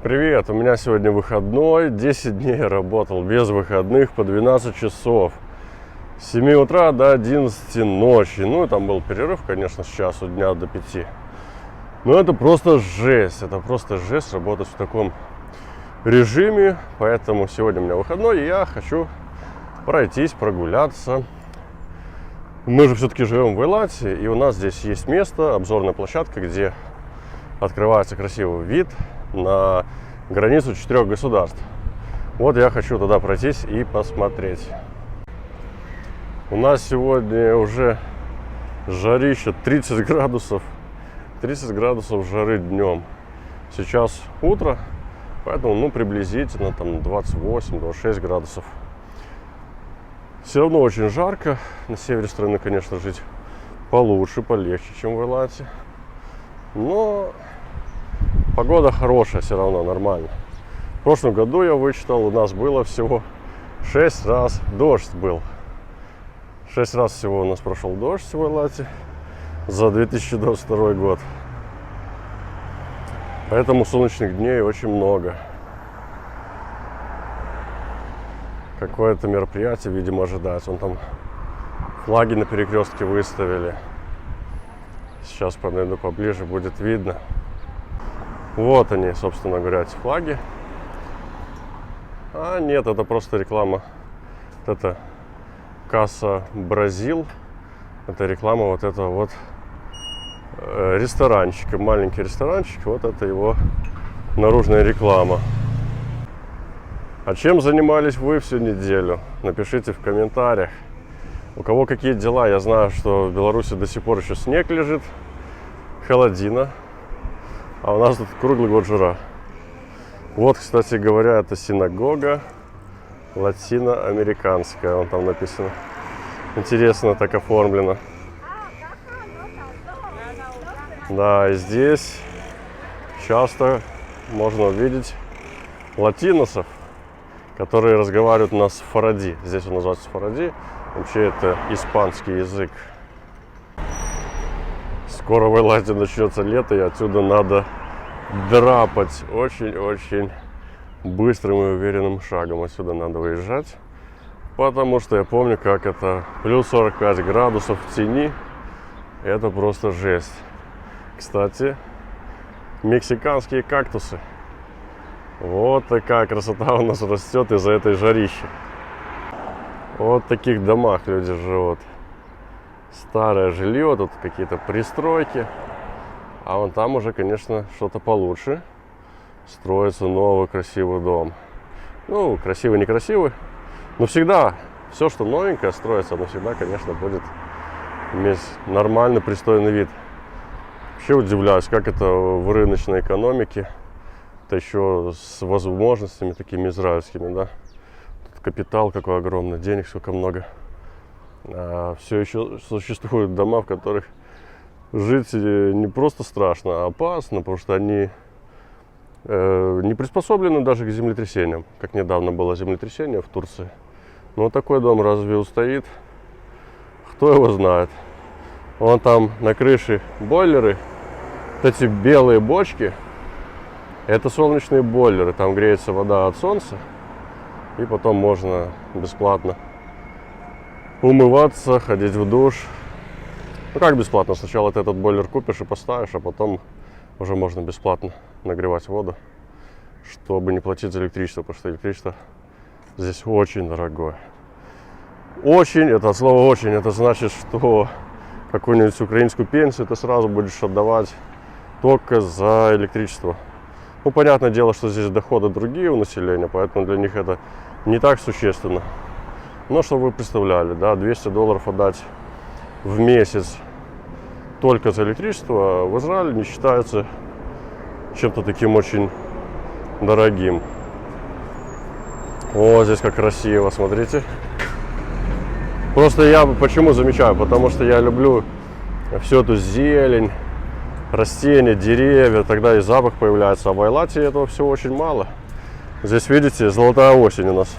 Привет, у меня сегодня выходной, 10 дней работал без выходных по 12 часов. С 7 утра до 11 ночи. Ну и там был перерыв, конечно, с часу дня до 5. Но это просто жесть, работать в таком режиме. Поэтому сегодня у меня выходной, и я хочу пройтись, прогуляться. Мы же все-таки живем в Эйлате, и у нас здесь есть место, обзорная площадка, где открывается красивый вид на границу 4 государств. Вот я хочу туда пройтись и посмотреть. У нас сегодня уже жарище 30 градусов. 30 градусов жары днем. Сейчас утро, поэтому приблизительно там 28-26 градусов. Все равно очень жарко. На севере страны, конечно, жить получше, полегче, чем в Эйлате. Но погода хорошая, все равно нормально. В прошлом году я вычитал, у нас было всего 6 раз дождь был. 6 раз всего у нас прошел дождь в Эйлате за 2022 год. Поэтому солнечных дней очень много. Какое-то мероприятие, видимо, ожидается. Вон там флаги на перекрестке выставили. Сейчас подойду поближе, будет видно. Вот они, собственно говоря, эти флаги. А нет, это просто реклама. Вот это Касса Бразил. Это реклама вот этого вот ресторанчика. Маленький ресторанчик. Вот это его наружная реклама. А чем занимались вы всю неделю? Напишите в комментариях. У кого какие дела? Я знаю, что в Беларуси до сих пор еще снег лежит. Холодина. А у нас тут круглый год жара. Вот, кстати говоря, это синагога латиноамериканская. Вон там написано. Интересно так оформлено. Да, и здесь часто можно увидеть латиносов, которые разговаривают на сфаради. Здесь он называется сфаради. Вообще это испанский язык. Скоро в Эйлате начнется лето, и отсюда надо драпать очень-очень быстрым и уверенным шагом. Отсюда надо выезжать, потому что я помню, как это плюс 45 градусов в тени. Это просто жесть. Кстати, мексиканские кактусы. Вот такая красота у нас растет из-за этой жарищи. Вот в таких домах люди живут. Старое жилье, тут какие-то пристройки. А вон там уже, конечно, что-то получше. Строится новый красивый дом. Ну, красивый, некрасивый. Но всегда все, что новенькое строится, оно всегда, конечно, будет иметь нормальный, пристойный вид. Вообще удивляюсь, как это в рыночной экономике. Это еще с возможностями такими израильскими, да. Тут капитал какой огромный, денег сколько много. Все еще существуют дома, в которых жить не просто страшно, а опасно, потому что они не приспособлены даже к землетрясениям. Как недавно было землетрясение в Турции. Но вот такой дом разве устоит? Кто его знает? Вон там на крыше бойлеры. Вот эти белые бочки. Это солнечные бойлеры. Там греется вода от солнца. И потом можно бесплатно умываться, ходить в душ. Ну как бесплатно? Сначала ты этот бойлер купишь и поставишь, а потом уже можно бесплатно нагревать воду, чтобы не платить за электричество, потому что электричество здесь очень дорогое. Очень, это слово очень, это значит, что какую-нибудь украинскую пенсию ты сразу будешь отдавать только за электричество. Ну, понятное дело, что здесь доходы другие у населения, поэтому для них это не так существенно. Но чтобы вы представляли, да, $200 отдать в месяц только за электричество в Израиле не считается чем-то таким очень дорогим. О, здесь как красиво, смотрите. Просто я почему замечаю? Потому что я люблю всю эту зелень, растения, деревья, тогда и запах появляется. А в Эйлате этого всего очень мало. Здесь, видите, золотая осень у нас.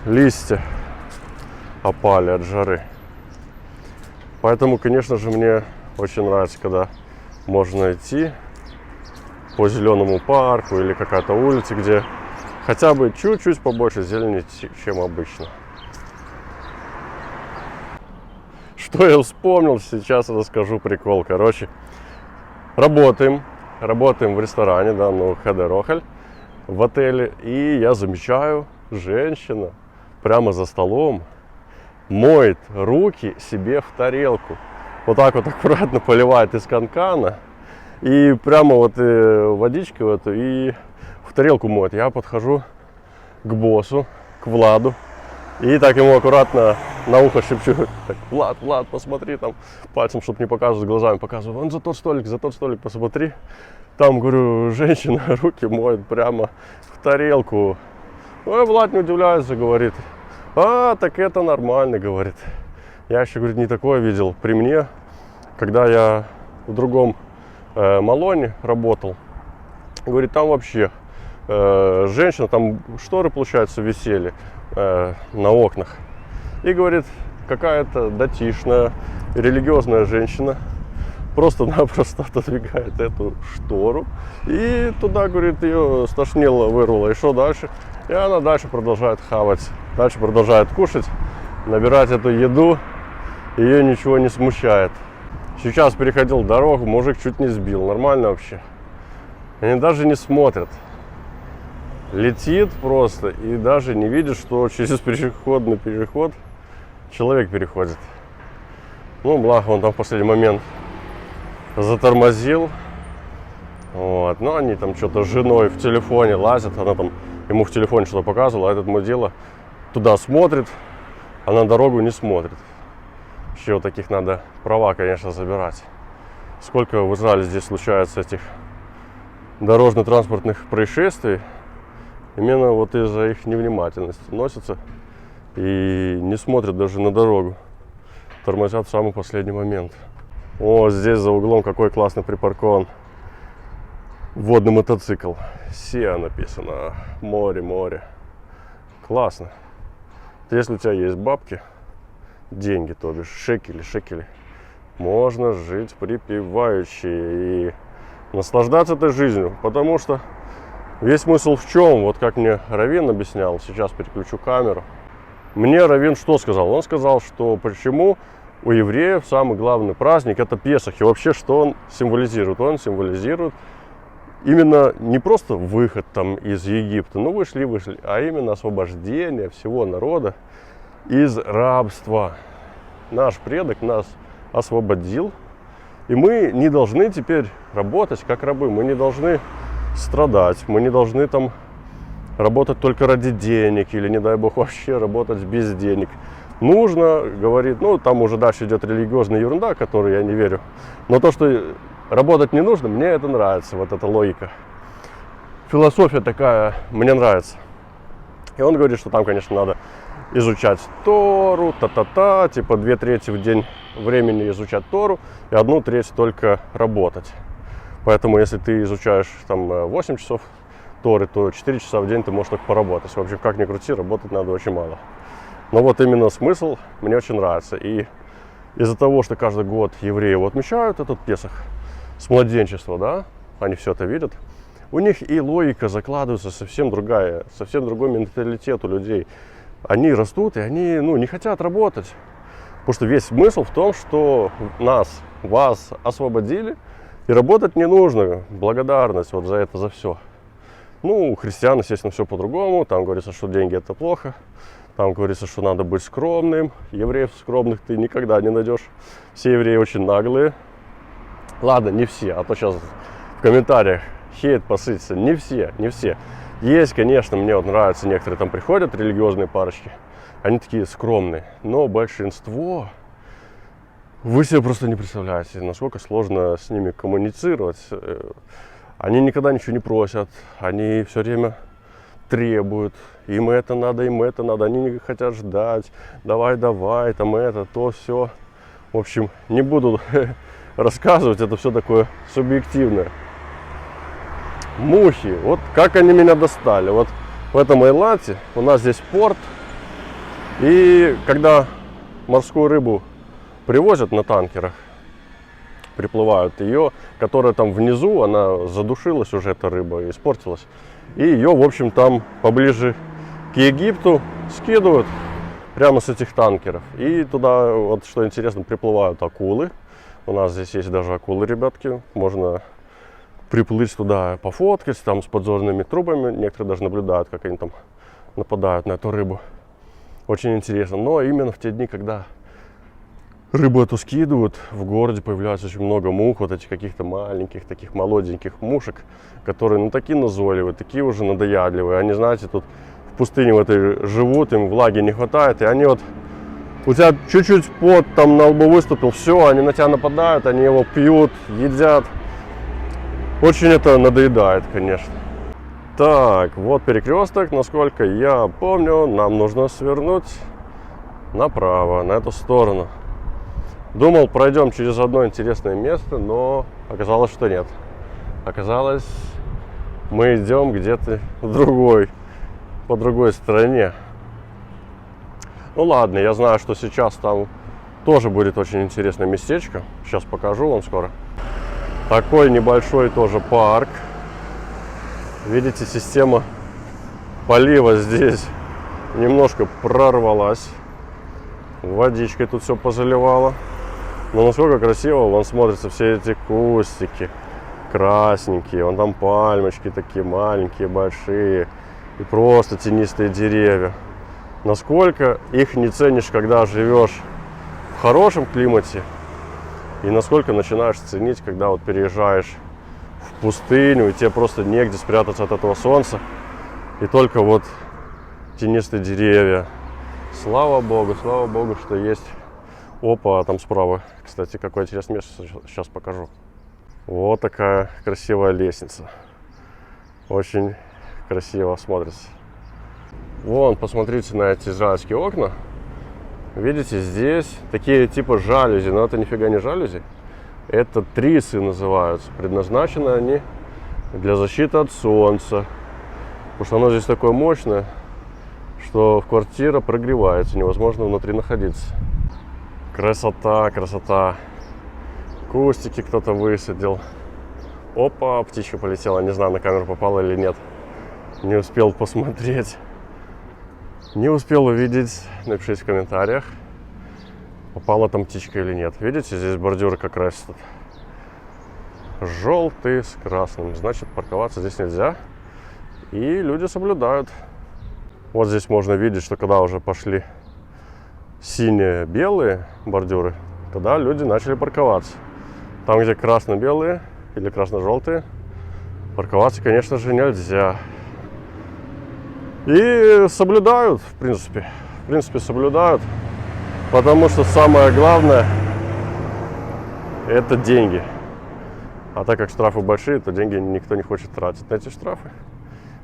Листья опали от жары. Поэтому, конечно же, мне очень нравится, когда можно идти по зеленому парку или какая-то улица, где хотя бы чуть-чуть побольше зелени, чем обычно. Что я вспомнил, сейчас расскажу прикол. Короче, работаем в ресторане, да, ну, Хеде Рохель, в отеле, и я замечаю, женщина прямо за столом моет руки себе в тарелку. Вот так вот аккуратно поливает из канкана, и прямо вот водичкой в эту, и в тарелку моет. Я подхожу к боссу, к Владу, и так ему аккуратно на ухо шепчу: так, Влад, посмотри, там пальцем, чтобы не показывать, глазами показываю, вон за тот столик посмотри. Там, говорю, женщина руки моет прямо в тарелку. Ой, Влад не удивляется, говорит: а, так это нормально, говорит. Я еще, говорит, не такое видел при мне, когда я в другом Малоне работал. Говорит, там вообще женщина, там шторы, получается, висели на окнах. И, говорит, какая-то датишная, религиозная женщина просто-напросто отодвигает эту штору. И туда, говорит, ее стошнило, вырвало. И что дальше? И она дальше продолжает хавать, дальше продолжает кушать, набирать эту еду. Ее ничего не смущает. Сейчас переходил дорогу, мужик чуть не сбил. Нормально вообще. Они даже не смотрят. Летит просто и даже не видит, что через пешеходный переход человек переходит. Ну, благо он там в последний момент затормозил. Вот. Но они там что-то с женой в телефоне лазят. Она там ему в телефоне что-то показывала, а этот мудила туда смотрит, а на дорогу не смотрит. Вообще вот таких надо права, конечно, забирать. Сколько в Израиле здесь случается этих дорожно-транспортных происшествий, именно вот из-за их невнимательности носятся и не смотрят даже на дорогу. Тормозят в самый последний момент. О, здесь за углом какой классно припаркован водный мотоцикл. Сиа написано. Море. Классно. Если у тебя есть бабки, деньги, то бишь шекели, можно жить припеваючи и наслаждаться этой жизнью, потому что весь смысл в чем, вот как мне Равин объяснял, сейчас переключу камеру. Мне Равин что сказал? Он сказал, что почему у евреев самый главный праздник это Песах, и вообще что он символизирует? Он символизирует именно не просто выход там из Египта, ну вышли, а именно освобождение всего народа из рабства. Наш предок нас освободил, и мы не должны теперь работать как рабы, мы не должны страдать, мы не должны там работать только ради денег или, не дай бог, вообще работать без денег. Нужно, говорит, ну там уже дальше идет религиозная ерунда, в которую я не верю, но то, что работать не нужно, мне это нравится, вот эта логика. Философия такая мне нравится. И он говорит, что там, конечно, надо изучать Тору, типа 2/3 в день времени изучать Тору и 1/3 только работать. Поэтому если ты изучаешь там 8 часов Торы, то 4 часа в день ты можешь только поработать. В общем, как ни крути, работать надо очень мало. Но вот именно смысл мне очень нравится. И из-за того, что каждый год евреи его отмечают, этот Песах, с младенчества, да, они все это видят, у них и логика закладывается совсем другая, совсем другой менталитет у людей. Они растут, и они, не хотят работать. Потому что весь смысл в том, что вас освободили, и работать не нужно. Благодарность вот за это, за все. У христиан, естественно, все по-другому. Там говорится, что деньги это плохо. Там говорится, что надо быть скромным. Евреев скромных ты никогда не найдешь. Все евреи очень наглые. Ладно, не все, а то сейчас в комментариях хейт посыпется. Не все. Есть, конечно, мне вот нравятся, некоторые там приходят, религиозные парочки, они такие скромные, но большинство, вы себе просто не представляете, насколько сложно с ними коммуницировать. Они никогда ничего не просят, они все время требуют, им это надо, они не хотят ждать, давай, там это, то, все. В общем, не буду рассказывать, это все такое субъективное. Мухи, вот как они меня достали. Вот в этом Эйлате у нас здесь порт. И когда морскую рыбу привозят на танкерах, приплывают. Ее, которая там внизу, она задушилась уже, эта рыба, испортилась. И ее, в общем, там поближе к Египту скидывают прямо с этих танкеров. И туда, вот что интересно, приплывают акулы. У нас здесь есть даже акулы, ребятки. Можно приплыть туда, пофоткать, там с подзорными трубами. Некоторые даже наблюдают, как они там нападают на эту рыбу. Очень интересно. Но именно в те дни, когда рыбу эту скидывают, в городе появляется очень много мух, вот этих каких-то маленьких, таких молоденьких мушек, которые, ну, такие назойливые, такие уже надоядливые. Они, знаете, тут в пустыне в этой живут, им влаги не хватает, и они вот, у тебя чуть-чуть пот там на лбу выступил, все, они на тебя нападают, они его пьют, едят. Очень это надоедает, конечно. Так, вот перекресток, насколько я помню, нам нужно свернуть направо, на эту сторону. Думал, пройдем через одно интересное место, но оказалось, что нет. Оказалось, мы идем где-то по другой стороне. Ну ладно, я знаю, что сейчас там тоже будет очень интересное местечко. Сейчас покажу вам скоро. Такой небольшой тоже парк. Видите, система полива здесь немножко прорвалась. Водичкой тут все позаливало. Но насколько красиво вон смотрятся все эти кустики красненькие. Вон там пальмочки такие маленькие, большие. И просто тенистые деревья. Насколько их не ценишь, когда живешь в хорошем климате. И насколько начинаешь ценить, когда вот переезжаешь в пустыню, и тебе просто негде спрятаться от этого солнца. И только вот тенистые деревья. Слава Богу, что есть. Опа, там справа, кстати, какое интересное место, сейчас покажу. Вот такая красивая лестница. Очень красиво смотрится. Вон, посмотрите на эти израильские окна. Видите, здесь такие типа жалюзи, но это нифига не жалюзи. Это трисы называются. Предназначены они для защиты от солнца. Потому что оно здесь такое мощное, что квартира прогревается, невозможно внутри находиться. Красота, красота. Кустики кто-то высадил. Опа, птичка полетела. Не знаю, на камеру попала или нет. Не успел посмотреть. Не успел увидеть. Напишите в комментариях, попала там птичка или нет. Видите, здесь бордюры как раз тут желтый с красным. Значит, парковаться здесь нельзя. И люди соблюдают. Вот здесь можно видеть, что когда уже пошли синие-белые бордюры, тогда люди начали парковаться. Там, где красно-белые или красно-желтые, парковаться, конечно же, нельзя. И соблюдают, в принципе. В принципе, соблюдают. Потому что самое главное — это деньги. А так как штрафы большие, то деньги никто не хочет тратить на эти штрафы.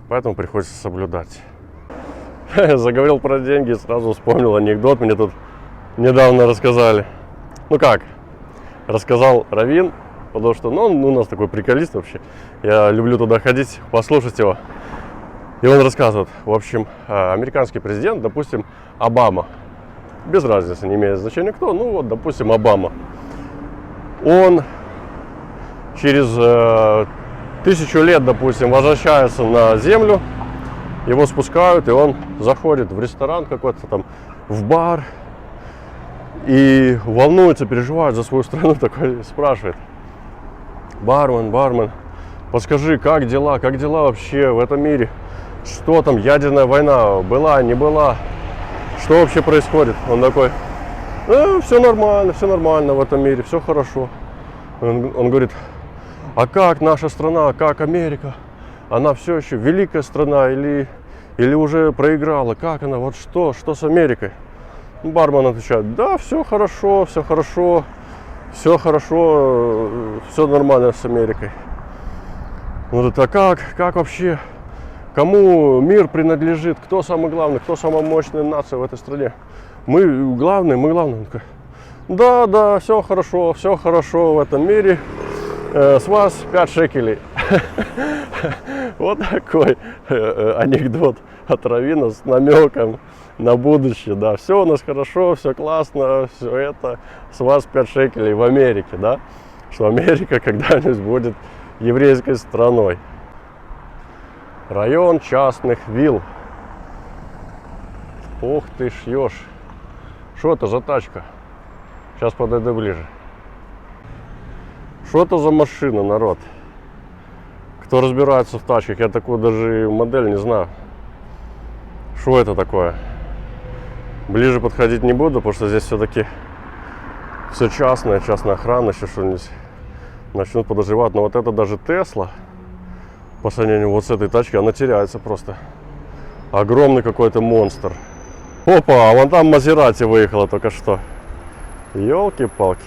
Поэтому приходится соблюдать. Заговорил про деньги, сразу вспомнил анекдот. Мне тут недавно рассказали. Ну как? Рассказал раввин, потому что он у нас такой приколист вообще. Я люблю туда ходить, послушать его. И он рассказывает, в общем, американский президент, допустим, Обама. Без разницы, не имеет значения кто, ну вот, допустим, Обама. Он через 1000 лет, допустим, возвращается на Землю, его спускают, и он заходит в ресторан какой-то там, в бар, и волнуется, переживает за свою страну, такой спрашивает: бармен, подскажи, как дела вообще в этом мире? Что там, ядерная война была, не была? Что вообще происходит? Он такой: все нормально в этом мире, все хорошо. Он говорит: а как наша страна, как Америка? Она все еще великая страна или уже проиграла? Как она? Вот что с Америкой? Бармен отвечает: да, все хорошо, все нормально с Америкой. Он говорит: а как вообще? Кому мир принадлежит? Кто самый главный? Кто самая мощная нация в этой стране? Мы главные. Он такой: да, все хорошо в этом мире. С вас 5 шекелей. Вот такой анекдот от раввина с намеком на будущее. Да, все у нас хорошо, все классно, все это. С вас 5 шекелей в Америке, да. что Америка когда-нибудь будет еврейской страной. Район частных вилл. Ух ты ж, ешь. Что это за тачка? Сейчас подойду ближе. Что это за машина, народ? Кто разбирается в тачках, я такую даже модель не знаю. Что это такое? Ближе подходить не буду, потому что здесь все-таки все частная охрана, еще что-нибудь начнут подозревать. Но вот это даже Тесла, по сравнению вот с этой тачкой, она теряется просто. Огромный какой-то монстр. Опа, а вон там Мазерати выехала только что. Ёлки-палки.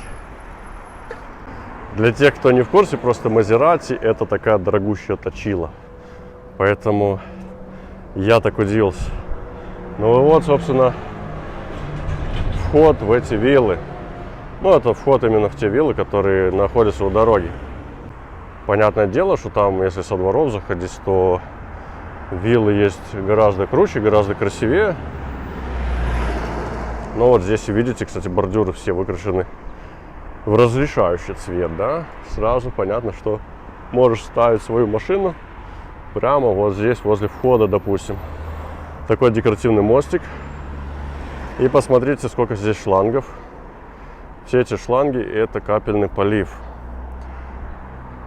Для тех, кто не в курсе, просто Мазерати это такая дорогущая точила. Поэтому я так удивился. Ну вот, собственно, вход в эти виллы. Ну, это вход именно в те виллы, которые находятся у дороги. Понятное дело, что там, если со дворов заходить, то виллы есть гораздо круче, гораздо красивее. Но вот здесь, видите, кстати, бордюры все выкрашены в разрешающий цвет, да? Сразу понятно, что можешь ставить свою машину прямо вот здесь, возле входа, допустим. Такой декоративный мостик. И посмотрите, сколько здесь шлангов. Все эти шланги — это капельный полив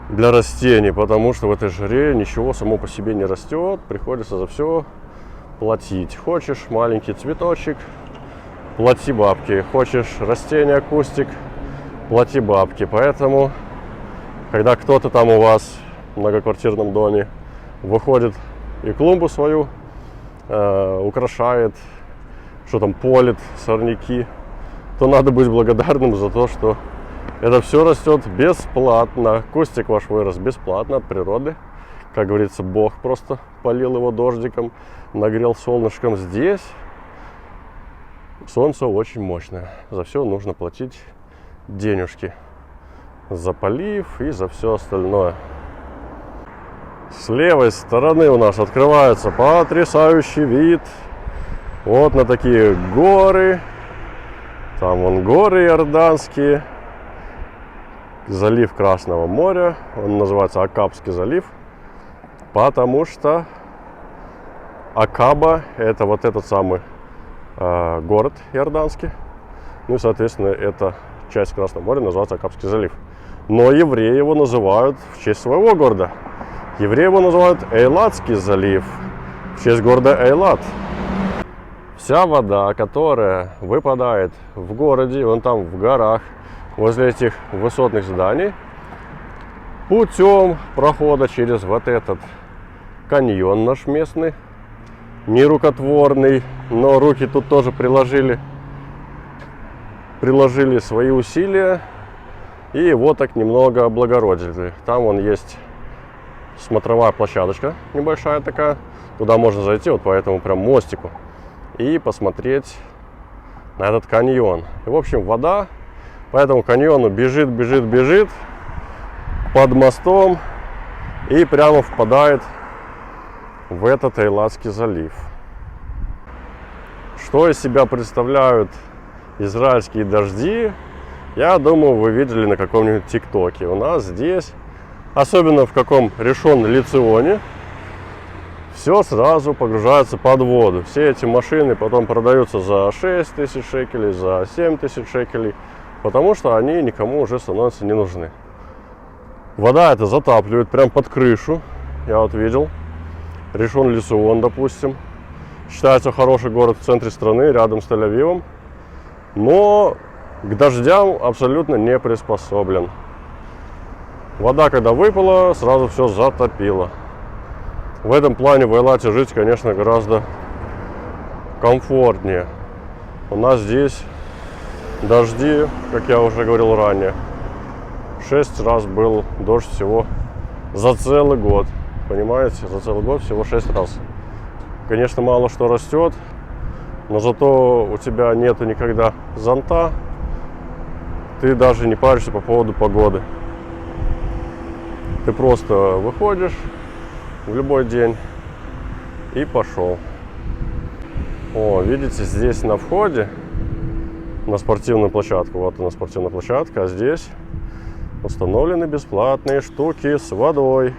для растений, потому что в этой жаре ничего само по себе не растет, приходится за все платить. Хочешь маленький цветочек — плати бабки. Хочешь растение, кустик — плати бабки. Поэтому, когда кто-то там у вас в многоквартирном доме выходит и клумбу свою украшает, что там полит, сорняки, то надо быть благодарным за то, что это все растет бесплатно. Кустик ваш вырос бесплатно от природы. Как говорится, Бог просто полил его дождиком, нагрел солнышком. Здесь солнце очень мощное. За все нужно платить денежки. За полив и за все остальное. С левой стороны у нас открывается потрясающий вид вот на такие горы. Там вон горы иорданские. Залив Красного моря. Он называется Акабский залив. Потому что Акаба — это вот этот самый город иорданский. Ну и, соответственно, эта часть Красного моря называется Акабский залив. Но евреи его называют в честь своего города. Евреи его называют Эйлатский залив, в честь города Эйлат. Вся вода, которая выпадает в городе, вон там в горах, возле этих высотных зданий, путем прохода через вот этот каньон наш местный, нерукотворный, но руки тут тоже приложили свои усилия, и его так немного облагородили. Там вон есть смотровая площадочка небольшая такая, туда можно зайти вот по этому прям мостику и посмотреть на этот каньон. И, в общем, вода по этому каньону бежит под мостом и прямо впадает в этот Эйлатский залив. Что из себя представляют израильские дожди, я думаю, вы видели на каком-нибудь ТикТоке. У нас здесь, особенно в каком Ришон Леционе, все сразу погружается под воду. Все эти машины потом продаются за 6 тысяч шекелей, за 7 тысяч шекелей, потому что они никому уже становятся не нужны. Вода это затапливает прям под крышу. Я вот видел. Ришон Лецион, допустим. Считается хороший город в центре страны, рядом с Тель-Авивом. Но к дождям абсолютно не приспособлен. Вода, когда выпала, сразу все затопило. В этом плане в Эйлате жить, конечно, гораздо комфортнее. У нас здесь дожди, как я уже говорил ранее. 6 раз был дождь всего за целый год. Понимаете, за целый год всего 6 раз. Конечно, мало что растет, но зато у тебя нету никогда зонта. Ты даже не паришься по поводу погоды. Ты просто выходишь в любой день и пошел. О, видите, здесь на входе на спортивную площадку, вот она спортивная площадка, а здесь установлены бесплатные штуки с водой.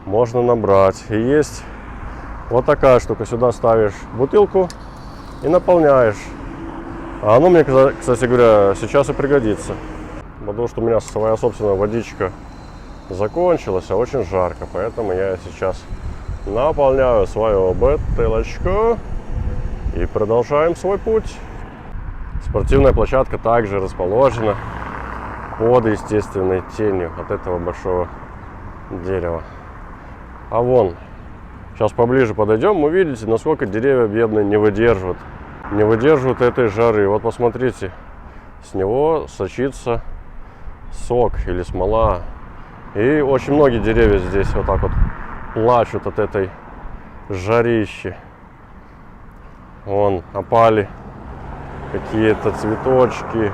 Можно набрать. И есть вот такая штука. Сюда ставишь бутылку и наполняешь. А оно мне, кстати говоря, сейчас и пригодится. Потому что у меня своя собственная водичка закончилась, а очень жарко. Поэтому я сейчас наполняю свою бутылочку и продолжаем свой путь. Спортивная площадка также расположена под естественной тенью от этого большого дерева. А вон, сейчас поближе подойдем, увидите, насколько деревья бедные не выдерживают этой жары. Вот посмотрите, с него сочится сок или смола. И очень многие деревья здесь вот так вот плачут от этой жарищи. Вон, опали какие-то цветочки.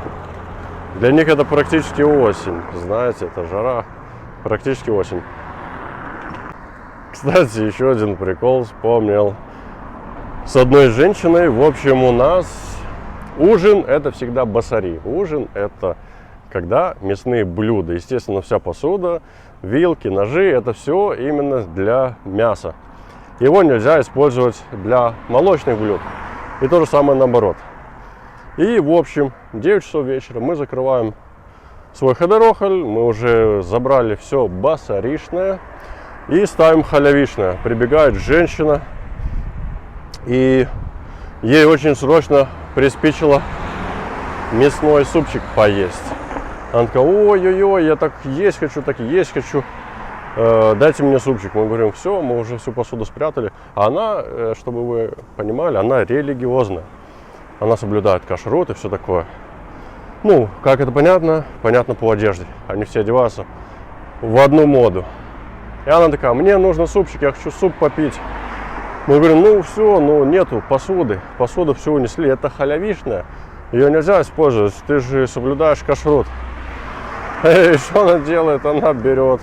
Для них это практически осень. Знаете, это жара, практически осень. Кстати, еще один прикол вспомнил. С одной женщиной, в общем, у нас ужин – это всегда басари. Ужин – это когда мясные блюда. Естественно, вся посуда, вилки, ножи – это все именно для мяса. Его нельзя использовать для молочных блюд. И то же самое наоборот. И, в общем, 9 часов вечера мы закрываем свой ходорохоль. Мы уже забрали все басаришное. И ставим халявишное. Прибегает женщина, и ей очень срочно приспичило мясной супчик поесть. Она такая: ой-ой-ой, я так есть хочу, дайте мне супчик. Мы говорим: все, мы уже всю посуду спрятали. А она, чтобы вы понимали, она религиозная. Она соблюдает кашрут и все такое. Ну, как это понятно? Понятно по одежде. Они все одеваются в одну моду. И она такая: мне нужно супчик, я хочу суп попить. Мы говорим: ну все, ну нету посуды. Посуду все унесли, это халявишная. Ее нельзя использовать, ты же соблюдаешь кашрут. И что она делает? Она берет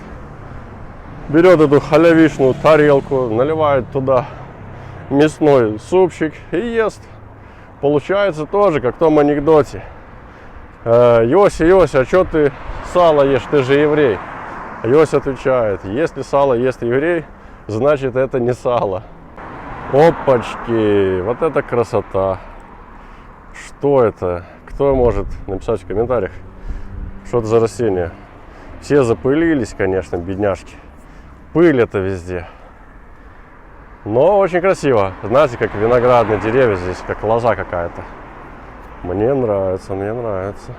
эту халявишную тарелку, наливает туда мясной супчик и ест. Получается тоже, как в том анекдоте: Йоси, а что ты сало ешь, ты же еврей. Йось отвечает: если сало ест еврей, значит это не сало. Опачки, вот это красота. Что это? Кто может написать в комментариях, что это за растение? Все запылились, конечно, бедняжки. Пыль это везде. Но очень красиво. Знаете, как виноградные деревья здесь, как лоза какая-то. Мне нравится, мне нравится.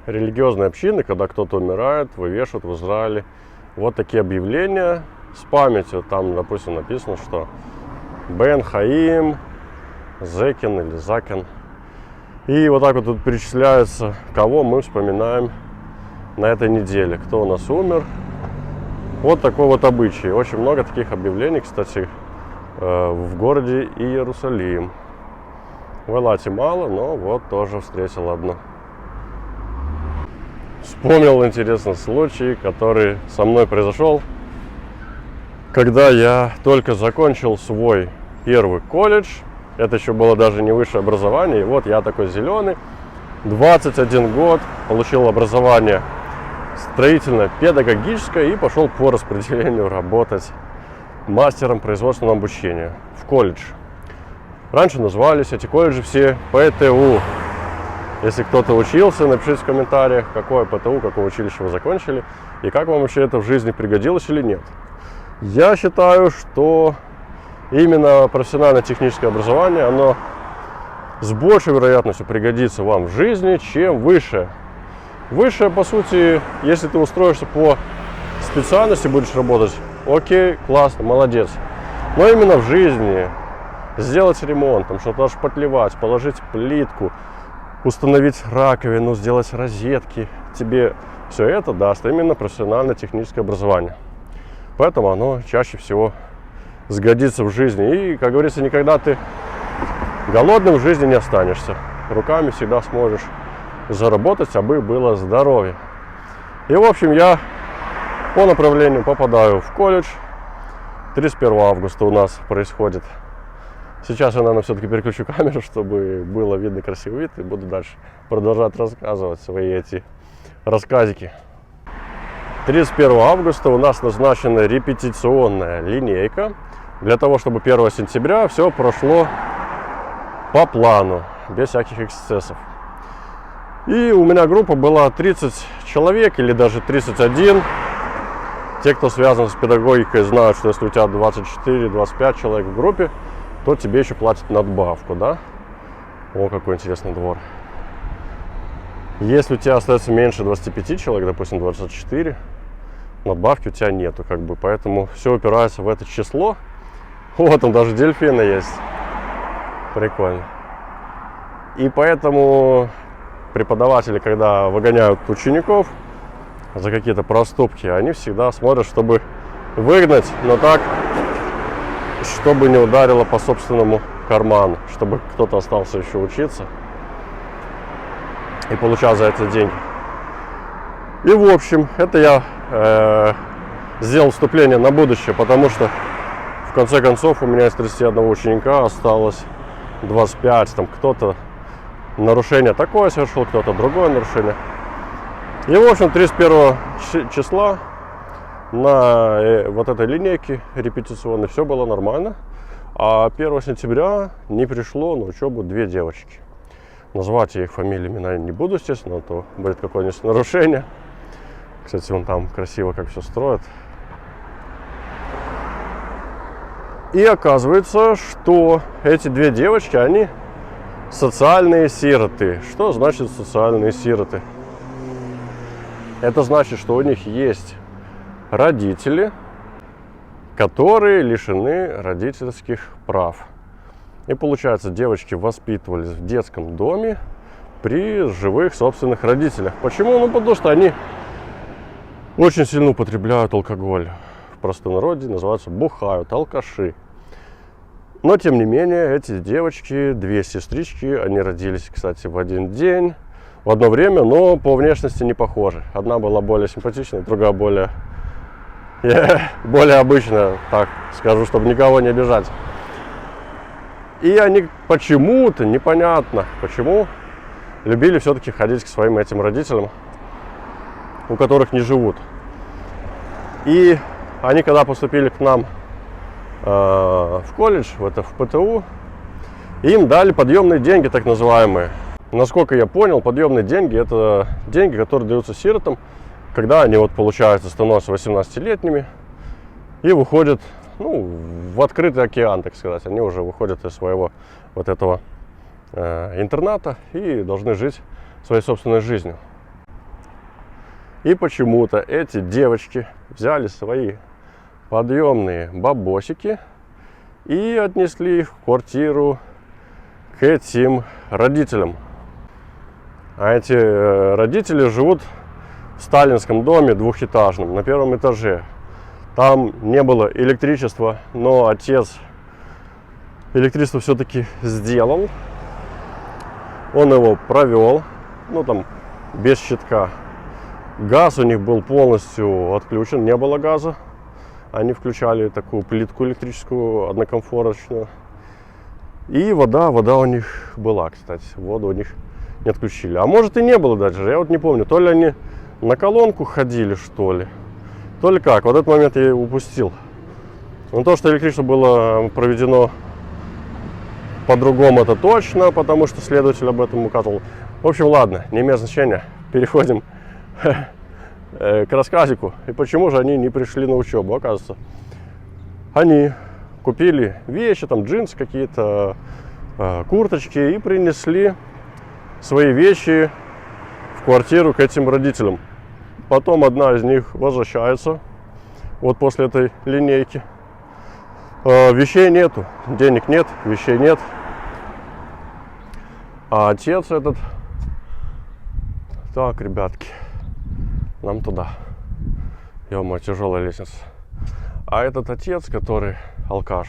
Религиозные общины, когда кто-то умирает, вывешивают в Израиле вот такие объявления с памятью. Там, допустим, написано, что Бен Хаим, Зекин или Закин. И вот так вот тут перечисляется, кого мы вспоминаем на этой неделе, кто у нас умер. Вот такой вот обычай. Очень много таких объявлений, кстати, в городе Иерусалим. В Элате мало, но вот тоже встретил одно. Вспомнил интересный случай, который со мной произошел, когда я только закончил свой первый колледж. Это еще было даже не высшее образование. И вот я такой зеленый, 21 год, получил образование строительно-педагогическое и пошел по распределению работать мастером производственного обучения в колледж. Раньше назывались эти колледжи все ПТУ. Если кто-то учился, напишите в комментариях, какое ПТУ, какое училище вы закончили и как вам вообще это в жизни пригодилось или нет. Я считаю, что именно профессионально-техническое образование, оно с большей вероятностью пригодится вам в жизни, чем высшее. Высшее, по сути, если ты устроишься по специальности, будешь работать, окей, классно, молодец. Но именно в жизни сделать ремонт, там что-то шпатлевать, положить плитку, установить раковину, сделать розетки, тебе все это даст именно профессионально-техническое образование. Поэтому оно чаще всего сгодится в жизни. И, как говорится, никогда ты голодным в жизни не останешься. Руками всегда сможешь заработать, абы было здоровье. И, в общем, я по направлению попадаю в колледж. 31 августа у нас происходит. Сейчас я, наверное, все-таки переключу камеру, чтобы было видно красивый вид, и буду дальше продолжать рассказывать свои эти рассказики. 31 августа у нас назначена репетиционная линейка. Для того, чтобы 1 сентября все прошло по плану, без всяких эксцессов. И у меня группа была 30 человек или даже 31. Те, кто связан с педагогикой, знают, что если у тебя 24-25 человек в группе, то тебе еще платят надбавку, да? О, какой интересный двор. Если у тебя остается меньше 25 человек, допустим, 24, надбавки у тебя нету, как бы, поэтому все упирается в это число. Вот, там даже дельфины есть. Прикольно. И поэтому преподаватели, когда выгоняют учеников за какие-то проступки, они всегда смотрят, чтобы выгнать, но так, чтобы не ударило по собственному карману, чтобы кто-то остался еще учиться и получал за это деньги. И в общем, это я сделал вступление на будущее, потому что в конце концов у меня из 31 ученика осталось 25, там кто-то нарушение такое совершил, кто-то другое нарушение. И в общем 31 числа на вот этой линейке репетиционной все было нормально. А 1 сентября не пришло на учебу 2 девочки. Назвать я их фамилиями, наверное, не буду, естественно, а то будет какое-нибудь нарушение. Кстати, вон там красиво как все строят. И оказывается, что эти 2 девочки, они социальные сироты. Что значит социальные сироты? Это значит, что у них есть родители, которые лишены родительских прав. И получается, девочки воспитывались в детском доме при живых собственных родителях. Почему? Ну, потому что они очень сильно употребляют алкоголь. В простонародье называются бухают, алкаши. Но, тем не менее, эти девочки, 2 сестрички, они родились, кстати, в один день, в одно время, но по внешности не похожи. Одна была более симпатичная, другая более обычная, так скажу, чтобы никого не обижать. И они почему-то, непонятно почему, любили все-таки ходить к своим этим родителям, у которых не живут. И они, когда поступили к нам в колледж, в ПТУ, им дали подъемные деньги, так называемые. Насколько я понял, подъемные деньги — это деньги, которые даются сиротам, когда они, вот, получается, становятся 18-летними и выходят, ну, в открытый океан, так сказать. Они уже выходят из своего вот этого интерната и должны жить своей собственной жизнью. И почему-то эти девочки взяли свои подъемные бабосики и отнесли их в квартиру к этим родителям. А эти родители живут в сталинском доме двухэтажном на 1-м этаже. Там не было электричества, но отец электричество все-таки сделал. Он его провел, ну там без щитка. Газ у них был полностью отключен, не было газа. Они включали такую плитку электрическую, однокомфорочную. И вода у них была, кстати. Воду у них не отключили. А может и не было даже, я вот не помню. То ли они на колонку ходили, что ли. То ли как. Вот этот момент я упустил. Но то, что электричество было проведено по-другому, это точно, потому что следователь об этом указывал. В общем, ладно, не имеет значения. Переходим к рассказику. И почему же они не пришли на учебу? Оказывается, они купили вещи, там джинсы какие-то, курточки, и принесли свои вещи в квартиру к этим родителям. Потом одна из них возвращается, вот после этой линейки. Вещей нету, денег нет, вещей нет. А отец этот... Так, ребятки, нам туда. Ё-моё, тяжелая лестница. А этот отец, который алкаш,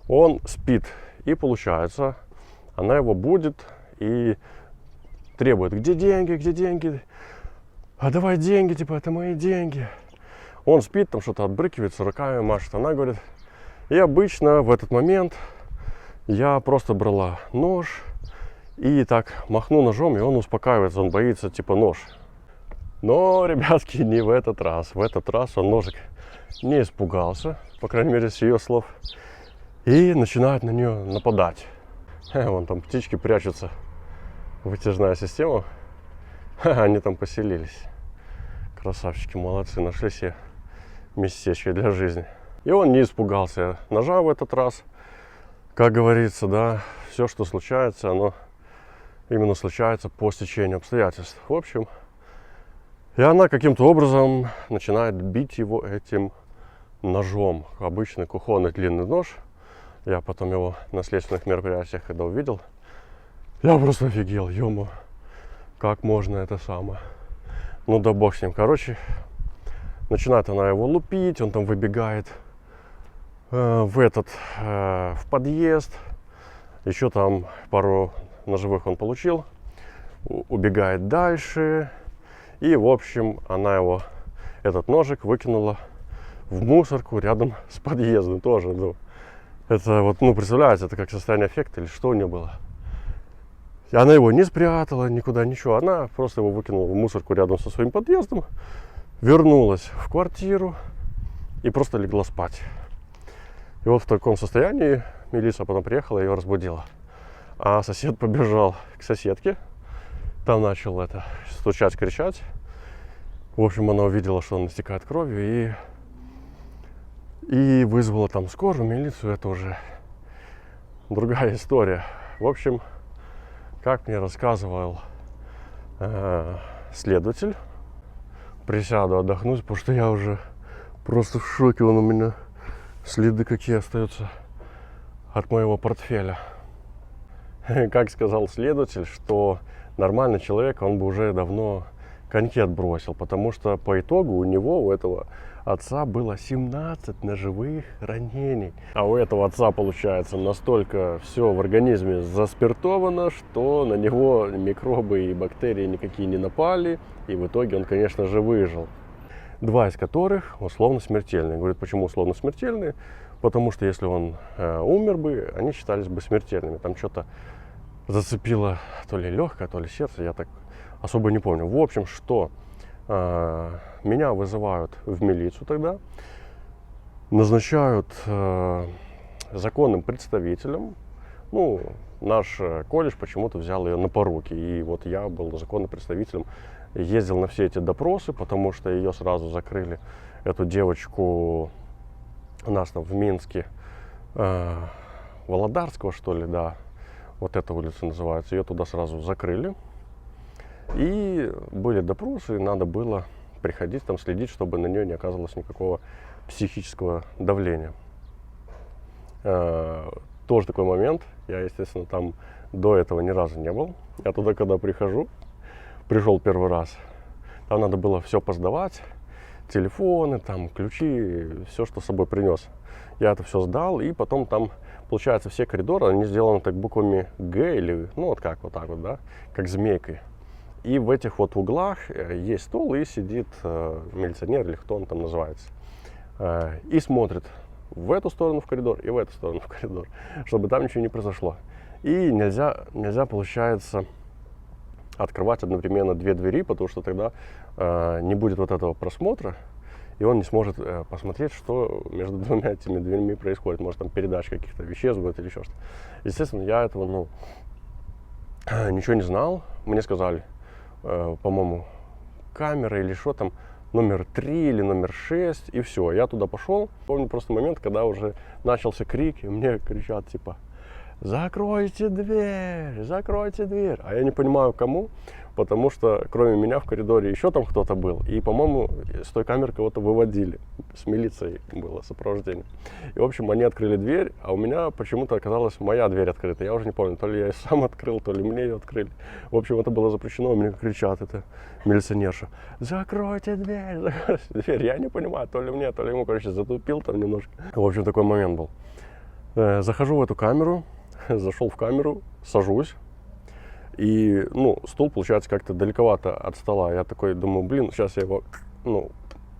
он спит. И получается, она его будет и требует: где деньги, где деньги? А давай деньги, типа, это мои деньги. Он спит, там что-то отбрыкивается, руками машет. Она говорит: и обычно в этот момент я просто брала нож и так махну ножом, и он успокаивается, он боится, типа, нож. Но, ребятки, не в этот раз. В этот раз он ножик не испугался, по крайней мере, с ее слов, и начинает на нее нападать. Вон там птички прячутся. Вытяжная система. Они там поселились. Красавчики, молодцы, нашли себе местечко для жизни. И он не испугался ножа в этот раз. Как говорится, да, все, что случается, оно именно случается по стечению обстоятельств. В общем, и она каким-то образом начинает бить его этим ножом. Обычный кухонный длинный нож. Я потом его на следственных мероприятиях, когда увидел, я просто офигел, ё-моё, как можно это самое. Ну да бог с ним. Короче, начинает она его лупить, он там выбегает в подъезд. Еще там пару ножевых он получил, убегает дальше. И, в общем, она его, этот ножик, выкинула в мусорку рядом с подъездом тоже. Ну, это вот, ну, представляете, это как состояние аффекта или что у нее было. И она его не спрятала никуда, ничего. Она просто его выкинула в мусорку рядом со своим подъездом, вернулась в квартиру и просто легла спать. И вот в таком состоянии милиция потом приехала и ее разбудила. А сосед побежал к соседке. Там начал это стучать, кричать. В общем, она увидела, что он истекает кровью, и вызвала там скорую, милицию. Это уже другая история. В общем, как мне рассказывал следователь, присяду отдохнуть, потому что я уже просто в шоке. Он у меня следы какие остаются от моего портфеля. Как сказал следователь, что нормальный человек, он бы уже давно коньки отбросил, потому что по итогу у него, у этого отца, было 17 ножевых ранений. А у этого отца, получается, настолько все в организме заспиртовано, что на него микробы и бактерии никакие не напали, и в итоге он, конечно же, выжил. 2 из которых условно смертельные. Говорит, почему условно смертельные? Потому что если он умер бы, они считались бы смертельными. Там что-то зацепило то ли легкое, то ли сердце, я так особо не помню. В общем, что меня вызывают в милицию тогда, назначают законным представителем. Ну, наш колледж почему-то взял ее на поруки, и вот я был законным представителем, ездил на все эти допросы, потому что ее сразу закрыли, эту девочку, у нас там в Минске, Володарского, что ли, да, вот эта улица называется, ее туда сразу закрыли. И были допросы, и надо было приходить там следить, чтобы на нее не оказывалось никакого психического давления. Тоже такой момент, я, естественно, там до этого ни разу не был. Я туда, когда пришел первый раз, там надо было все посдавать, телефоны, там, ключи, все, что с собой принес. Я это все сдал, и потом там, получается, все коридоры, они сделаны так буквами Г или, ну, вот как, вот так вот, да, как змейкой. И в этих вот углах есть стол, и сидит милиционер, или кто он там называется, и смотрит в эту сторону в коридор и в эту сторону в коридор, чтобы там ничего не произошло. И нельзя, получается, открывать одновременно 2 двери, потому что тогда не будет вот этого просмотра, и он не сможет посмотреть, что между 2 этими дверьми происходит. Может, там передача каких-то веществ будет или еще что-то. Естественно, я этого, ничего не знал. Мне сказали, по-моему, камера или что там, номер 3 или номер 6, и все. Я туда пошел. Помню просто момент, когда уже начался крик, и мне кричат, типа, закройте дверь, закройте дверь. А я не понимаю, кому, потому что кроме меня в коридоре еще там кто-то был. И, по-моему, с той камеры кого-то выводили. С милицией было сопровождение. И, в общем, они открыли дверь, а у меня почему-то оказалась моя дверь открыта. Я уже не помню, то ли я ее сам открыл, то ли мне ее открыли. В общем, это было запрещено, мне кричат, это милиционерша. Закройте дверь, закройте дверь. Я не понимаю, то ли мне, то ли ему, короче, затупил там немножко. В общем, такой момент был. Захожу в эту камеру. Зашел в камеру, сажусь, и, стул, получается, как-то далековато от стола. Я такой думаю, сейчас я его,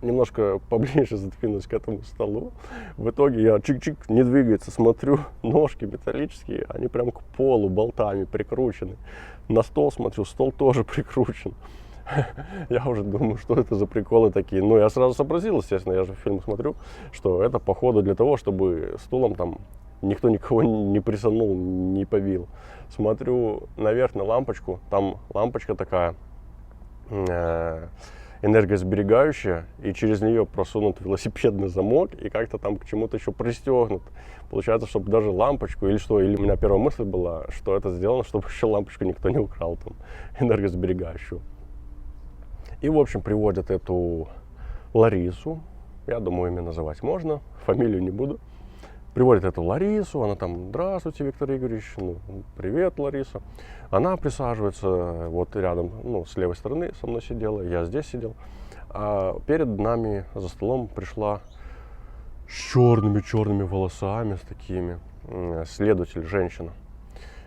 немножко поближе задвинусь к этому столу. В итоге я чик-чик, не двигается, смотрю, ножки металлические, они прям к полу болтами прикручены. На стол смотрю, стол тоже прикручен. Я уже думаю, что это за приколы такие. Ну, я сразу сообразил, естественно, я же фильм смотрю, что это походу для того, чтобы стулом там никто никого не присанул, не побил. Смотрю наверх на лампочку, там лампочка такая энергосберегающая, и через нее просунут велосипедный замок и как-то там к чему-то еще пристегнут. Получается, чтобы даже лампочку или что, или у меня первая мысль была, что это сделано, чтобы еще лампочку никто не украл, там, энергосберегающую. И, в общем, приводят эту Ларису, я думаю, имя называть можно, фамилию не буду. Приводит эту Ларису, она там: здравствуйте, Виктор Игоревич, ну, привет, Лариса. Она присаживается вот рядом, ну, с левой стороны со мной сидела, я здесь сидел. А перед нами за столом пришла с черными волосами, с такими, следователь, женщина.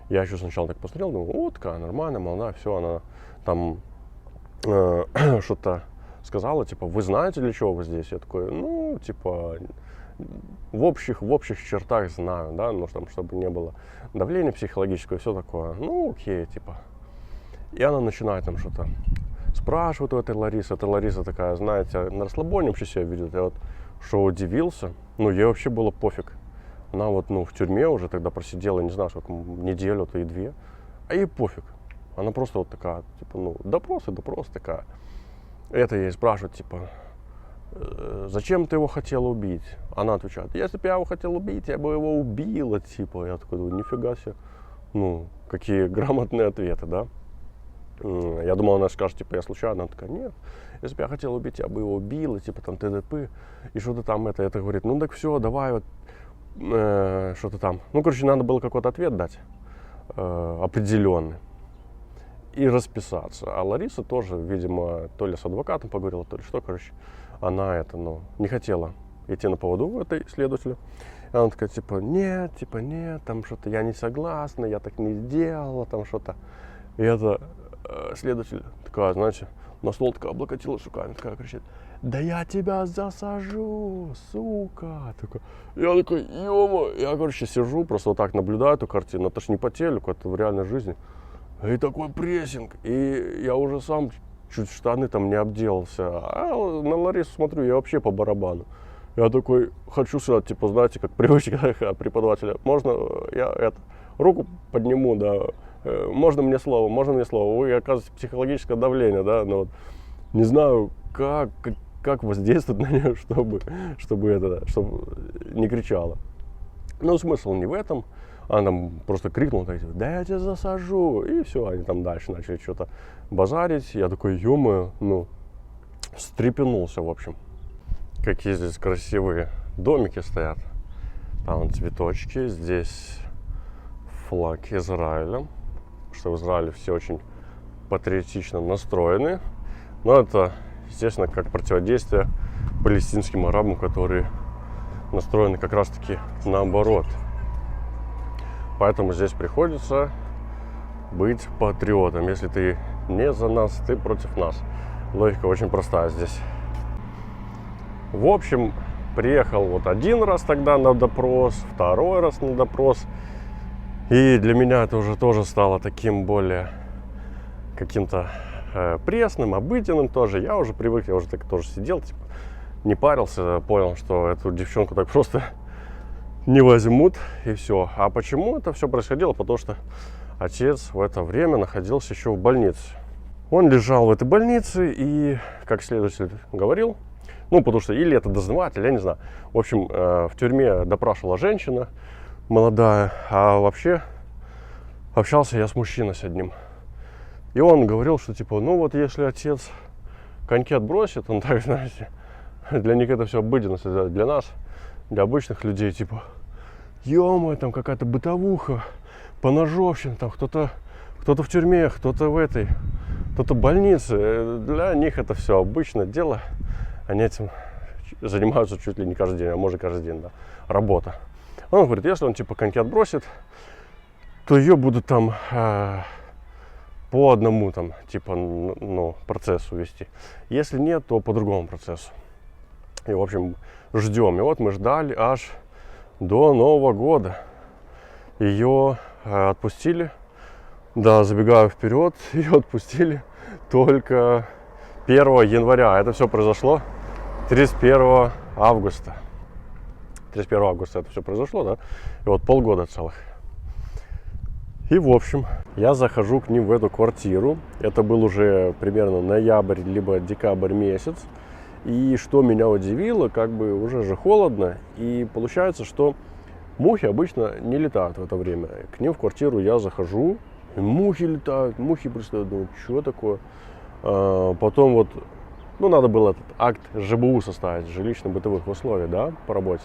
Я еще сначала так посмотрел, думаю, вот такая нормальная, молодая, все, она там что-то сказала, типа, вы знаете, для чего вы здесь? Я такой, ну, типа, в общих чертах знаю, да, ну, там, чтобы не было давления психологического и все такое. Ну, окей, типа. И она начинает там что-то спрашивать у этой Ларисы. Эта Лариса такая, знаете, на расслабоне вообще себя ведет. Я вот что удивился, ну, ей вообще было пофиг. Она вот, ну, в тюрьме уже тогда просидела, не знаю, сколько, неделю-то и 2. А ей пофиг. Она просто вот такая, типа, ну, допрос такая. Это ей спрашивают, типа, зачем ты его хотел убить? Она отвечает, если бы я его хотел убить, я бы его убила, типа. Я такой думаю, нифига себе. Ну, какие грамотные ответы, да? Я думал, она скажет, типа, я случайно. Она такая, нет, если бы я хотел убить, я бы его убила, типа, там, ТДП. И что-то там это говорит, ну, так все, давай вот, что-то там. Ну, короче, надо было какой-то ответ дать, определенный. И расписаться. А Лариса тоже, видимо, то ли с адвокатом поговорила, то ли что, короче, она это, ну, не хотела идти на поводу этой следователя. И она такая, типа, нет, там что-то я не согласна, я так не сделала, там что-то. И это следователь такая, знаете, на стол такая облокотилась руками, такая кричит, да я тебя засажу, сука. Такой, я такой, ё-моё, я, короче, сижу, просто вот так наблюдаю эту картину, это ж не по телеку, это в реальной жизни. И такой прессинг, и я уже сам чуть штаны там не обделался. А на Ларису смотрю, я вообще по барабану. Я такой, хочу сказать, типа, знаете, как привычка преподавателя. Можно я руку подниму, да, можно мне слово, вы, оказываете психологическое давление, да, но вот не знаю, как воздействовать на нее, чтобы не кричала. Но смысл не в этом. Она там просто крикнула, так, да я тебя засажу. И все, они там дальше начали что-то базарить. Я такой, ё-моё, ну, встрепенулся, в общем. Какие здесь красивые домики стоят. Там цветочки, здесь флаг Израиля. Что в Израиле все очень патриотично настроены. Но это, естественно, как противодействие палестинским арабам, которые настроены как раз-таки наоборот. Поэтому здесь приходится быть патриотом. Если ты не за нас, ты против нас. Логика очень простая здесь. В общем, приехал вот один раз тогда на допрос, второй раз на допрос. И для меня это уже тоже стало таким более каким-то пресным, обыденным тоже. Я уже привык, я уже так тоже сидел, типа, не парился, понял, что эту девчонку так просто не возьмут, и все. А почему это все происходило? Потому что отец в это время находился еще в больнице. Он лежал в этой больнице и, как следователь говорил, ну, потому что или это дознаватель, я не знаю. В общем, в тюрьме допрашивала женщина молодая, а вообще общался я с мужчиной с одним. И он говорил, что типа, ну вот если отец коньки отбросит, он так, знаете, для них это все обыденность, для нас, для обычных людей, типа, ё-моё, там какая-то бытовуха, поножовщина, там кто-то в тюрьме, кто-то в больнице. Для них это все обычное дело. Они этим занимаются чуть ли не каждый день, а может каждый день, да, работа. Он говорит, если он типа коньки отбросит, то ее будут там по одному там типа, ну, процессу вести. Если нет, то по другому процессу. И, в общем, ждем. И вот мы ждали аж до Нового года. Ее отпустили. Да, забегаю вперед, ее отпустили только 1 января. Это все произошло 31 августа. 31 августа это все произошло, да? И вот полгода целых. И, в общем, я захожу к ним в эту квартиру. Это был уже примерно ноябрь, либо декабрь месяц. И что меня удивило, как бы уже же холодно. И получается, что мухи обычно не летают в это время. К ним в квартиру я захожу, и мухи летают, мухи пристают. Думаю, что такое? Потом вот, ну, надо было этот акт ЖБУ составить, жилищно-бытовых условий, да, по работе.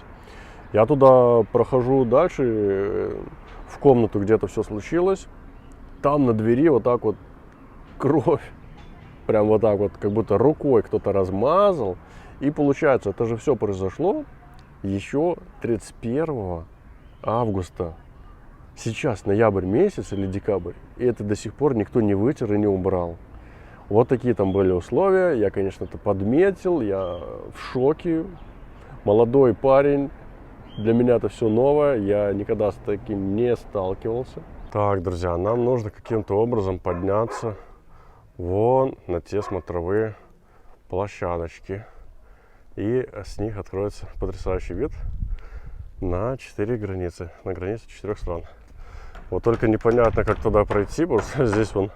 Я туда прохожу дальше, в комнату, где-то все случилось. Там на двери вот так вот кровь. Прям вот так вот, как будто рукой кто-то размазал. И получается, это же все произошло еще 31 августа. Сейчас ноябрь месяц или декабрь. И это до сих пор никто не вытер и не убрал. Вот такие там были условия. Я, конечно, это подметил. Я в шоке. Молодой парень. Для меня это все новое. Я никогда с таким не сталкивался. Так, друзья, нам нужно каким-то образом подняться вон на те смотровые площадочки. И с них откроется потрясающий вид на 4 границы. На границе 4 стран. Вот только непонятно, как туда пройти, потому что здесь вон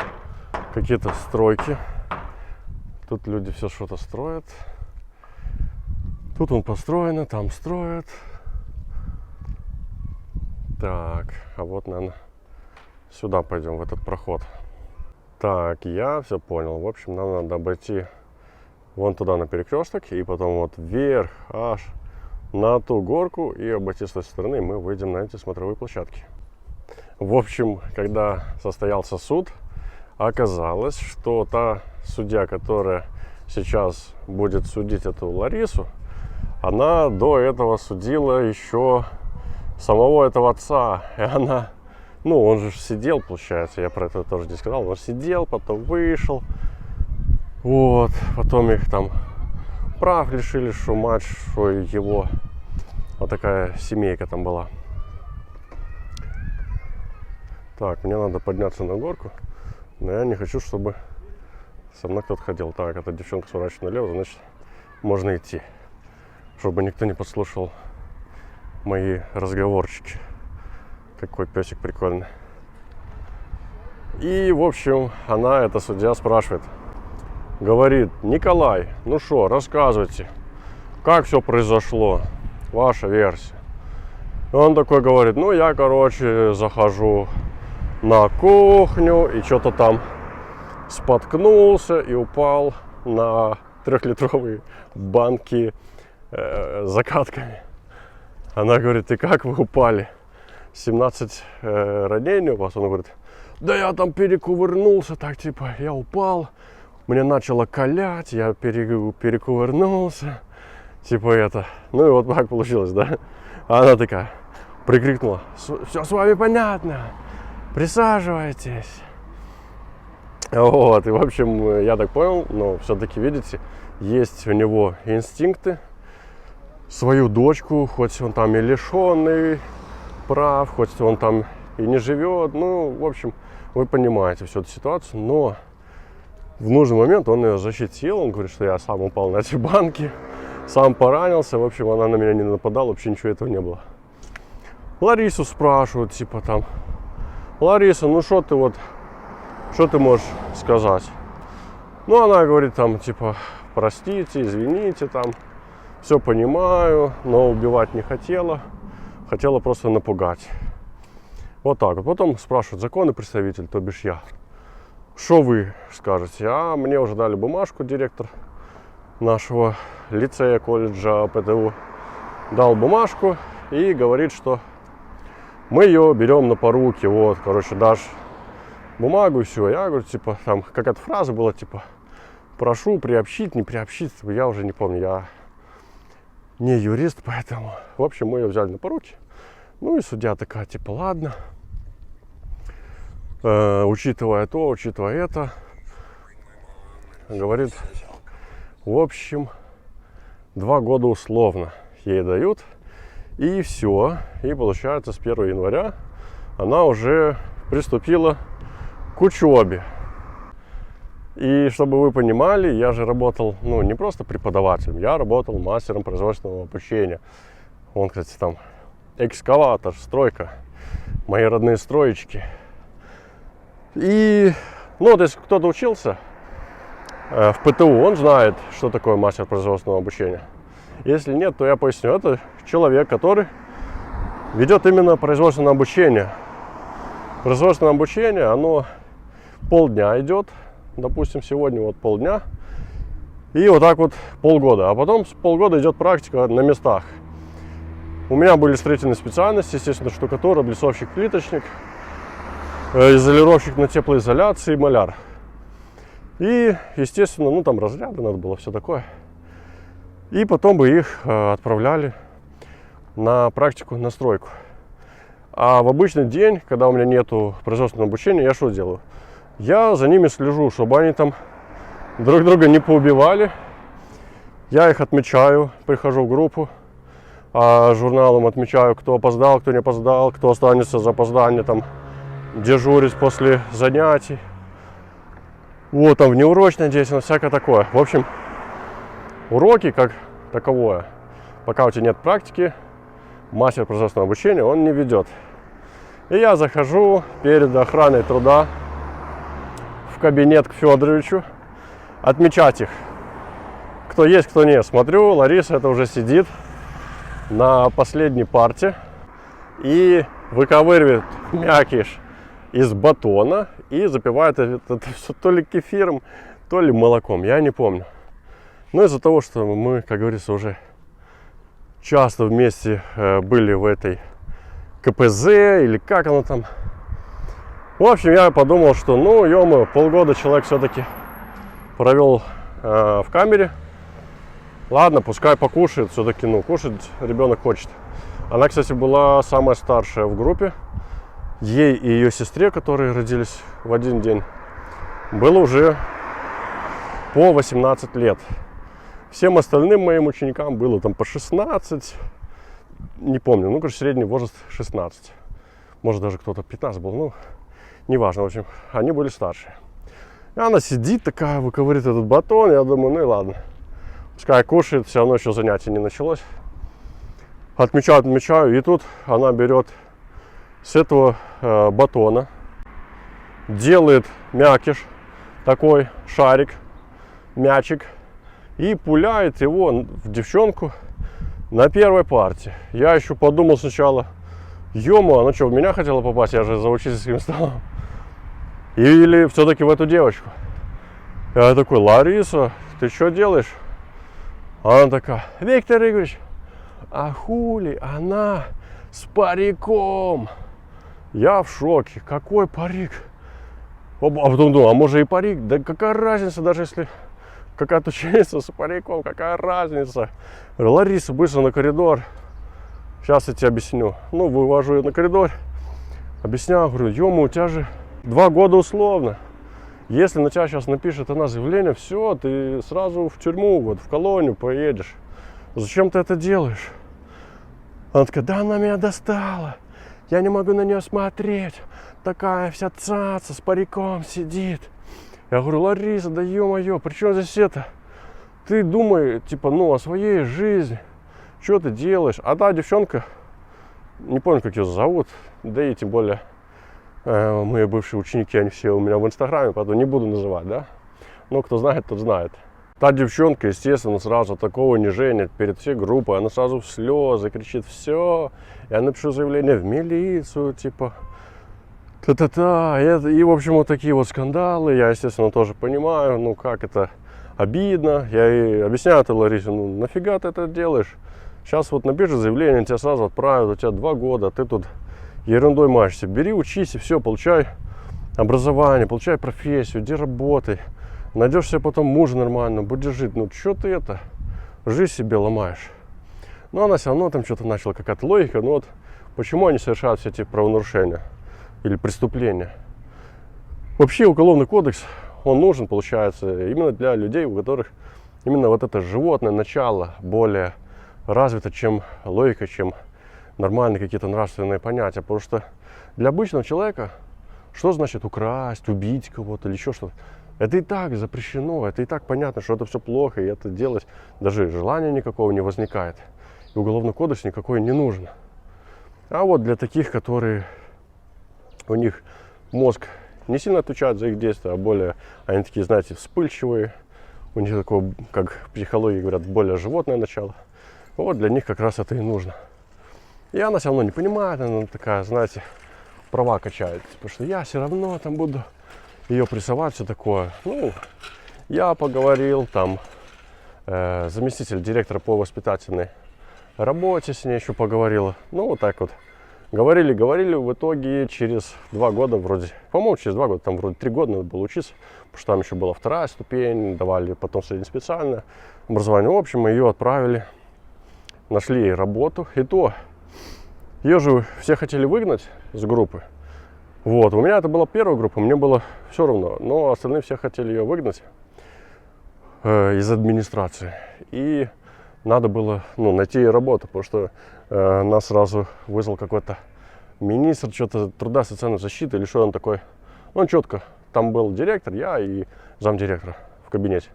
какие-то стройки. Тут люди все что-то строят. Тут он построено, там строят. Так, а вот, наверное, сюда пойдем, в этот проход. Так, я все понял. В общем, нам надо обойти вон туда на перекресток, и потом вот вверх, аж на ту горку, и обойти с той стороны, и мы выйдем на эти смотровые площадки. В общем, когда состоялся суд, оказалось, что та судья, которая сейчас будет судить эту Ларису, она до этого судила еще самого этого отца. И она, ну, он же сидел, получается, я про это тоже здесь сказал, он сидел, потом вышел, вот, потом их там прав лишили, что мать, что его, вот такая семейка там была. Так, мне надо подняться на горку, но я не хочу, чтобы со мной кто-то ходил. Так, эта девчонка сворачивает налево, значит, можно идти, чтобы никто не подслушал мои разговорчики. Какой песик прикольный. И, в общем, она, эта судья, спрашивает, говорит: Николай, ну что, рассказывайте, как все произошло, ваша версия. И он такой говорит: ну, я, короче, захожу на кухню и что-то там споткнулся и упал на 3-литровые банки с закатками. Она говорит: и как вы упали? 17 ранений у вас? Он говорит: да я там перекувырнулся, так типа, я упал, мне начало колять, я перекувырнулся, типа это. Ну и вот так получилось, да? А она такая прикрикнула: все с вами понятно, присаживайтесь. Вот, и в общем, я так понял, но все-таки, видите, есть у него инстинкты. Свою дочку, хоть он там и лишенный прав, хоть он там и не живет, ну, в общем, вы понимаете всю эту ситуацию, но в нужный момент он ее защитил, он говорит, что я сам упал на эти банки, сам поранился, в общем, она на меня не нападала, вообще ничего этого не было. Ларису спрашивают, типа там: Лариса, ну что ты вот, что ты можешь сказать? Ну, она говорит там, типа, простите, извините, там, все понимаю, но убивать не хотела. Хотела просто напугать. Вот так вот. Потом спрашивают законный представитель, то бишь я. Что вы скажете? А мне уже дали бумажку, директор нашего лицея, колледжа ПТУ дал бумажку и говорит, что мы ее берем на поруки. Вот, короче, дашь бумагу и все. Я говорю, типа, там какая-то фраза была, типа, прошу приобщить, не приобщить. Я уже не помню, я не юрист, поэтому, в общем, мы ее взяли на поруки. Ну и судья такая, типа, ладно, учитывая то, учитывая это, говорит, в общем, 2 года условно ей дают, и все. И получается, с 1 января она уже приступила к учебе. И чтобы вы понимали, я же работал, ну, не просто преподавателем, я работал мастером производственного обучения. Вон, кстати, там экскаватор, стройка, мои родные строечки. И, ну, вот если кто-то учился в ПТУ, он знает, что такое мастер производственного обучения. Если нет, то я поясню. Это человек, который ведет именно производственное обучение. Производственное обучение, оно полдня идет. Допустим, сегодня вот полдня. И вот так вот полгода. А потом с полгода идет практика на местах. У меня были строительные специальности, естественно, штукатур, облицовщик, плиточник, изолировщик на теплоизоляции, маляр. И, естественно, ну там разряды надо было, все такое. И потом бы их отправляли на практику, на стройку. А в обычный день, когда у меня нету производственного обучения, я что делаю? Я за ними слежу, чтобы они там друг друга не поубивали. Я их отмечаю, прихожу в группу, журналом отмечаю, кто опоздал, кто не опоздал, кто останется за опоздание, там, дежурить после занятий. Вот, там, внеурочная деятельность, всякое такое. В общем, уроки как таковое, пока у тебя нет практики, мастер производственного обучения, он не ведет. И я захожу перед охраной труда в кабинет к Федоровичу, отмечать их. Кто есть, кто нет. Смотрю, Лариса это уже сидит на последней парте и выковыривает мякиш из батона и запивает это все то ли кефиром, то ли молоком, я не помню. Но из-за того, что мы, как говорится, уже часто вместе были в этой КПЗ или как оно там. В общем, я подумал, что ну, ё-моё, полгода человек все-таки провел в камере. Ладно, пускай покушает, все-таки, ну, кушать ребенок хочет. Она, кстати, была самая старшая в группе. Ей и ее сестре, которые родились в один день, было уже по 18 лет. Всем остальным моим ученикам было там по 16, не помню, ну, короче, средний возраст 16. Может, даже кто-то 15 был, ну, неважно, в общем, они были старше. И она сидит такая, выковыривает этот батон, я думаю, ну и ладно. Пускай кушает, все равно еще занятие не началось. Отмечаю, и тут она берет с этого батона, делает мякиш, такой шарик, мячик, и пуляет его в девчонку на первой партии. Я еще подумал сначала, ё-моё, она что, в меня хотела попасть, я же за учительским столом. Или все-таки в эту девочку. Я такой, Лариса, ты что делаешь? Она такая, Виктор Игоревич, а хули она с париком? Я в шоке. Какой парик? А потом думаю, а может и парик? Да какая разница, даже если какая-то ученица с париком, какая разница? Лариса, быстро на коридор. Сейчас я тебе объясню. Ну, вывожу ее на коридор. Объясняю, говорю, ё-моё, у тебя же 2 года условно. Если на тебя сейчас напишет она заявление, все, ты сразу в тюрьму, вот в колонию поедешь. Зачем ты это делаешь? Она такая, да она меня достала. Я не могу на нее смотреть. Такая вся цаца с париком сидит. Я говорю, Лариса, да ё-моё, при чем здесь это? Ты думай, типа, ну, о своей жизни. Что ты делаешь? А та девчонка, не помню, как ее зовут, да и тем более мои бывшие ученики, они все у меня в инстаграме, поэтому не буду называть, да? Но кто знает, тот знает. Та девчонка, естественно, сразу такого унижения перед всей группой, она сразу в слезы кричит, все, я напишу заявление в милицию, типа, та-та-та, и, в общем, вот такие вот скандалы, я, естественно, тоже понимаю, ну, как это обидно, я ей объясняю это Ларисе, ну, нафига ты это делаешь? Сейчас вот напишешь заявление, тебя сразу отправят, у тебя 2 года, ты тут ерундой маешься. Бери, учись и все, получай образование, получай профессию, иди работай. Найдешь себе потом мужа нормально, будешь жить. Ну, что ты это, жизнь себе ломаешь. Но она все равно там что-то начала, какая-то логика. Ну вот, почему они совершают все эти правонарушения или преступления? Вообще, Уголовный кодекс, он нужен, получается, именно для людей, у которых именно вот это животное начало более развито, чем логика, чем нормальные какие-то нравственные понятия. Потому что для обычного человека, что значит украсть, убить кого-то или еще что-то? Это и так запрещено, это и так понятно, что это все плохо, и это делать даже желания никакого не возникает. И уголовный кодекс никакой не нужен. А вот для таких, которые у них мозг не сильно отвечает за их действия, а более, они такие, знаете, вспыльчивые, у них такое, как в психологии говорят, более животное начало. Вот для них как раз это и нужно. И она все равно не понимает, она такая, знаете, права качает. Потому что я все равно там буду ее прессовать, все такое. Ну, я поговорил, там, заместитель директора по воспитательной работе с ней еще поговорила. Ну, вот так вот. Говорили, в итоге через 2 года вроде, по-моему, через 2 года, там вроде 3 года надо было учиться, потому что там еще была 2-я ступень, давали потом среднеспециальное образование. В общем, ее отправили, нашли ей работу. И то, ее же все хотели выгнать с группы. Вот, у меня это была первая группа, мне было все равно, но остальные все хотели ее выгнать из администрации. И надо было, ну, найти ей работу, потому что нас сразу вызвал какой-то министр что-то труда и социальной защиты или что он такой. Он четко, там был директор, я и замдиректора в кабинете.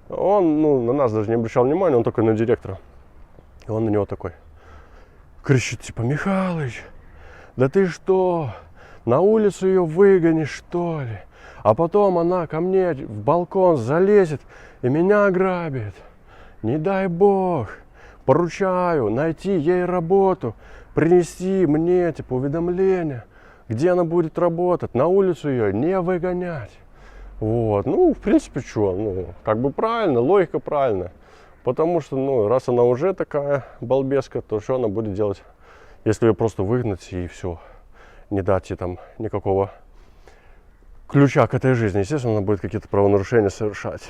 Он, ну, на нас даже не обращал внимания, он только на директора. И он на него такой кричит, типа: Михалыч, да ты что, на улицу ее выгонишь, что ли? А потом она ко мне в балкон залезет и меня ограбит. Не дай бог, поручаю найти ей работу, принести мне, типа, уведомление, где она будет работать, на улицу ее не выгонять. Вот, ну, в принципе, что, ну, как бы правильно, логика правильная. Потому что, ну, раз она уже такая балбеска, то что она будет делать, если ее просто выгнать и все, не дать ей там никакого ключа к этой жизни. Естественно, она будет какие-то правонарушения совершать.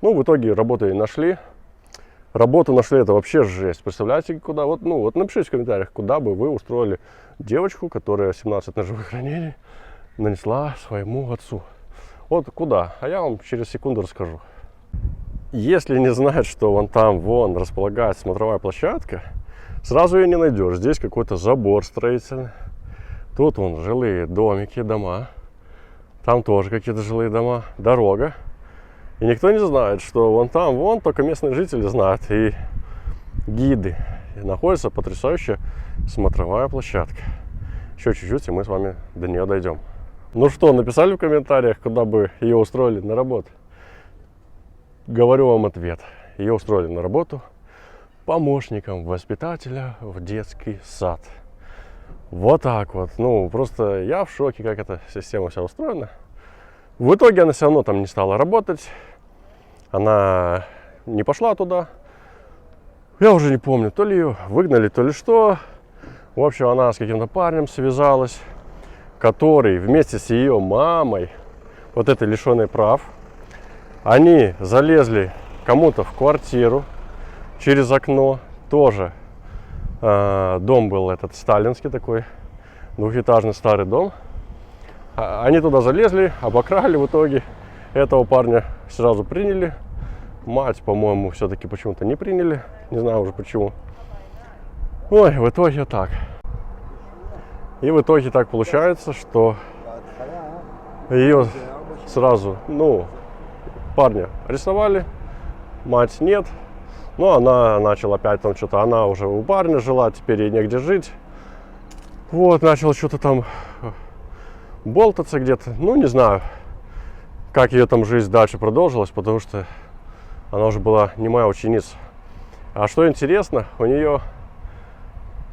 Ну, в итоге работу ей нашли. Работу нашли, это вообще жесть. Представляете, куда? Вот, ну, вот напишите в комментариях, куда бы вы устроили девочку, которая 17 ножевых ранений нанесла своему отцу. Вот куда? А я вам через секунду расскажу. Если не знать, что вон там, вон, располагается смотровая площадка, сразу ее не найдешь. Здесь какой-то забор строительный. Тут вон жилые домики, дома. Там тоже какие-то жилые дома. Дорога. И никто не знает, что вон там, вон, только местные жители знают. И гиды. И находится потрясающая смотровая площадка. Еще чуть-чуть, и мы с вами до нее дойдем. Ну что, написали в комментариях, куда бы ее устроили на работу? Говорю вам ответ. Ее устроили на работу помощником воспитателя в детский сад. Вот так вот. Ну, просто я в шоке, как эта система вся устроена. В итоге она все равно там не стала работать. Она не пошла туда. Я уже не помню, то ли ее выгнали, то ли что. В общем, она с каким-то парнем связалась, который вместе с ее мамой, вот этой лишенной прав, они залезли кому-то в квартиру через окно. Тоже дом был этот сталинский такой, двухэтажный старый дом. Они туда залезли, обокрали в итоге. Этого парня сразу приняли. Мать, по-моему, все-таки почему-то не приняли. Не знаю уже почему. Ой, в итоге так. И в итоге так получается, что ее сразу, ну, парня арестовали, мать нет. Но она начала опять там что-то, она уже у парня жила, теперь ей негде жить. Вот, начала что-то там болтаться где-то. Ну, не знаю, как ее там жизнь дальше продолжилась, потому что она уже была не моя ученица. А что интересно, у нее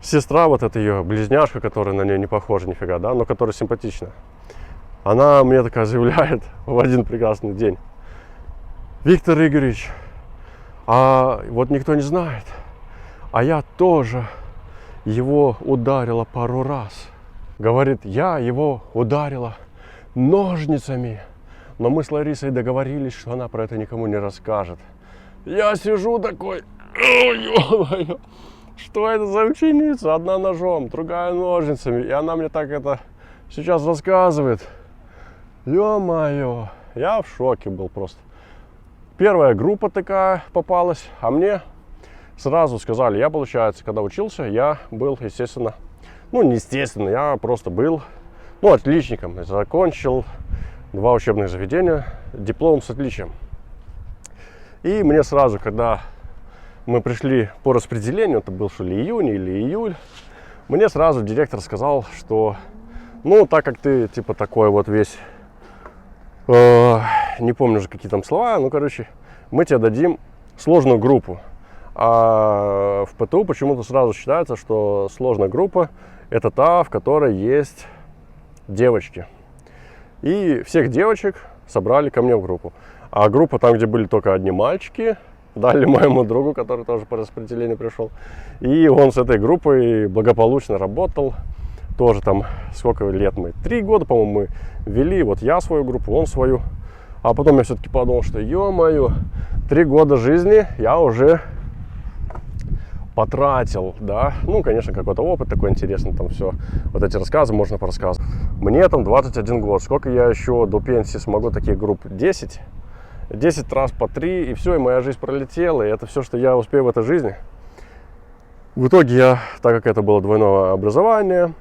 сестра, вот эта ее близняшка, которая на нее не похожа нифига, да, но которая симпатична. Она мне такая заявляет в один прекрасный день: Виктор Игоревич, а вот никто не знает, а я тоже его ударила пару раз. Говорит, я его ударила ножницами, но мы с Ларисой договорились, что она про это никому не расскажет. Я сижу такой, ё-моё, что это за ученица? Одна ножом, другая ножницами. И она мне так это сейчас рассказывает. Ё-моё, я в шоке был просто. Первая группа такая попалась, а мне сразу сказали, я, получается, когда учился, я был, естественно, ну, не естественно, я просто был, ну, отличником. Закончил 2 учебных заведения, диплом с отличием. И мне сразу, когда мы пришли по распределению, это был что ли июнь или июль, мне сразу директор сказал, что, ну, так как ты, типа, такой вот весь, не помню уже какие там слова, ну, короче, мы тебе дадим сложную группу. А в ПТУ почему-то сразу считается, что сложная группа – это та, в которой есть девочки. И всех девочек собрали ко мне в группу. А группа там, где были только одни мальчики, дали моему другу, который тоже по распределению пришел. И он с этой группой благополучно работал. Тоже там, сколько лет мы? 3 года, по-моему, мы вели. Вот я свою группу, он свою. А потом я все-таки подумал, что, ё-моё, 3 года жизни я уже потратил, да. Ну, конечно, какой-то опыт такой интересный, там все. Вот эти рассказы можно порассказывать. Мне там 21 год. Сколько я еще до пенсии смогу таких групп? 10 раз по 3, и все, и моя жизнь пролетела, и это все, что я успею в этой жизни. В итоге я, так как это было двойное образование,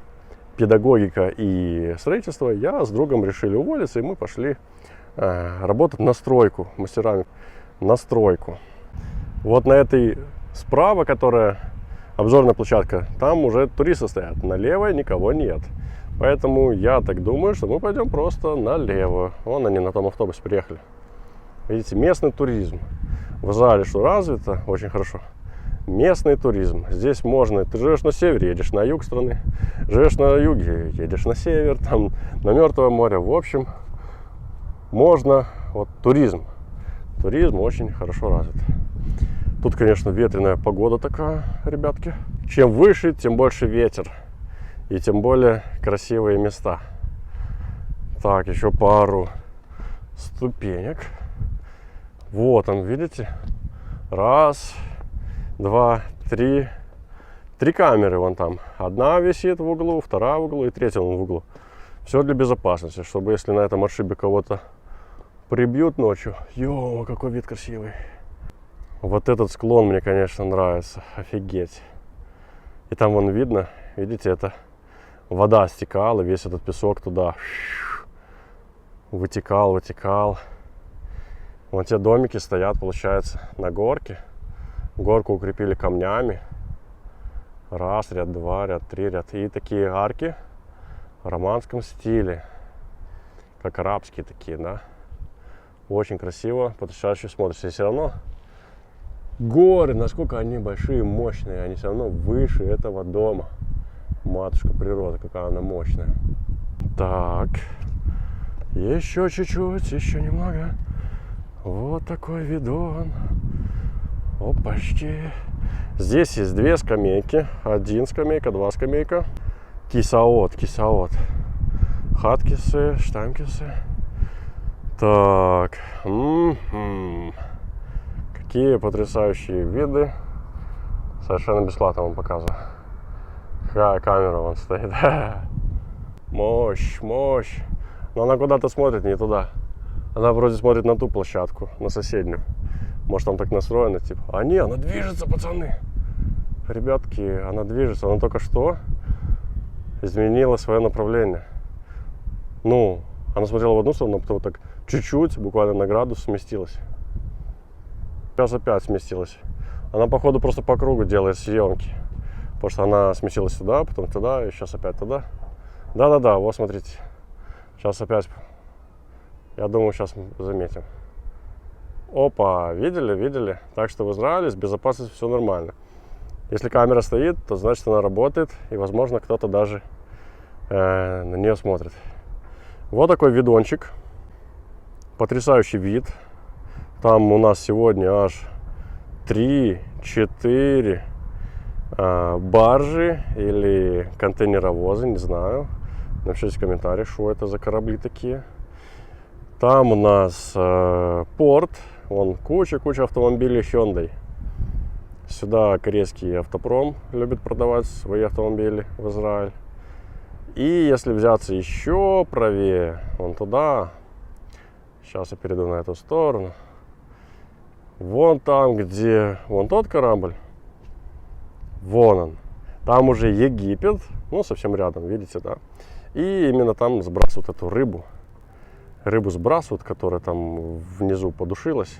педагогика и строительство, я с другом решили уволиться, и мы пошли работать на стройку, мастерами на стройку. Вот на этой справа, которая обзорная площадка, там уже туристы стоят, на левой никого нет. Поэтому я так думаю, что мы пойдем просто налево. Вон они на том автобусе приехали. Видите, местный туризм. В Израиле что развито очень хорошо. Местный туризм. Здесь можно, ты живешь на севере, едешь на юг страны. Живешь на юге, едешь на север, там на Мертвое море. В общем, можно, вот туризм. Туризм очень хорошо развит. Тут, конечно, ветреная погода такая, ребятки. Чем выше, тем больше ветер. И тем более красивые места. Так, еще пару ступенек. Вот он, видите? 1, 2, 3. 3 камеры вон там. Одна висит в углу, вторая в углу и третья в углу. Все для безопасности, чтобы если на этом отшибе кого-то прибьют ночью. Йо, какой вид красивый. Вот этот склон мне, конечно, нравится. Офигеть. И там вон видно, видите, это вода стекала, весь этот песок туда вытекал. Вон те домики стоят, получается, на горке. Горку укрепили камнями. 1 ряд, 2 ряд, 3 ряд. И такие арки в романском стиле. Как арабские такие, да. Очень красиво, потрясающе смотрится. И все равно горы, насколько они большие, мощные, они все равно выше этого дома. Матушка природа, какая она мощная. Так. Еще чуть-чуть, еще немного. Вот такой видон. Опачки. Здесь есть 2 скамейки. 1 скамейка, 2 скамейка. Кисаот. Хаткисы, штамкисы. Так. Какие потрясающие виды. Совершенно бесплатно вам показываю. Какая камера вон стоит. Мощь. Но она куда-то смотрит не туда. Она вроде смотрит на ту площадку, на соседнюю. Может, там так настроено, типа. А не, она движется, пацаны. Ребятки, она движется. Она только что изменила свое направление. Ну, она смотрела в одну сторону, а потом так чуть-чуть, буквально на градус сместилась. Сейчас опять сместилась. Она, походу, просто по кругу делает съемки. Потому что она сместилась сюда, потом туда, и сейчас опять туда. Да, вот смотрите. Сейчас опять. Я думаю, сейчас заметим. Опа, видели? Так что в Израиле с безопасностью все нормально. Если камера стоит, то значит она работает. И, возможно, кто-то даже на нее смотрит. Вот такой видончик. Потрясающий вид. Там у нас сегодня аж 3-4 баржи или контейнеровозы, не знаю. Напишите в комментариях, что это за корабли такие. Там у нас порт, вон куча автомобилей Hyundai. Сюда корейский автопром любит продавать свои автомобили в Израиль. И если взяться еще правее, вон туда, сейчас я перейду на эту сторону, вон там, где вон тот корабль, вон он, там уже Египет, ну совсем рядом, видите, да. И именно там сбрасывают эту рыбу. рыбу сбрасывают, которая там внизу подушилась,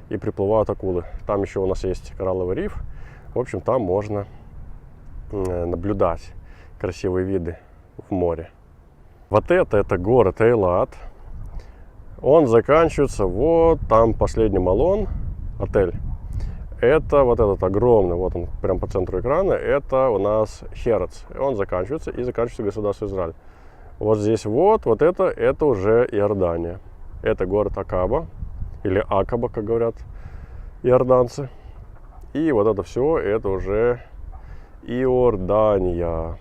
и приплывают акулы. Там еще у нас есть коралловый риф. В общем, там можно наблюдать красивые виды в море. Вот это город Эйлат. Он заканчивается вот там последний Малон, отель. Это вот этот огромный, вот он прям по центру экрана, это у нас Херац. Он заканчивается и заканчивается государство Израиль. Вот здесь вот это уже Иордания. Это город Акаба, или Акаба, как говорят иорданцы. И вот это все, это уже Иордания.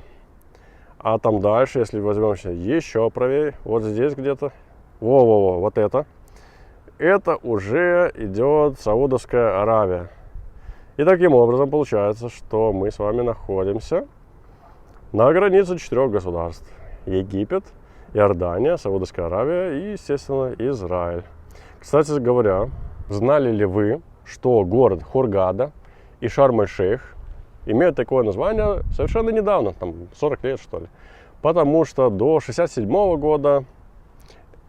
А там дальше, если возьмемся еще правее, вот здесь где-то, во-во-во, вот это уже идет Саудовская Аравия. И таким образом получается, что мы с вами находимся на границе 4 государств. Египет, Иордания, Саудовская Аравия и, естественно, Израиль. Кстати говоря, знали ли вы, что город Хургада и Шарм-эль-Шейх имеют такое название совершенно недавно, там 40 лет что ли. Потому что до 1967 года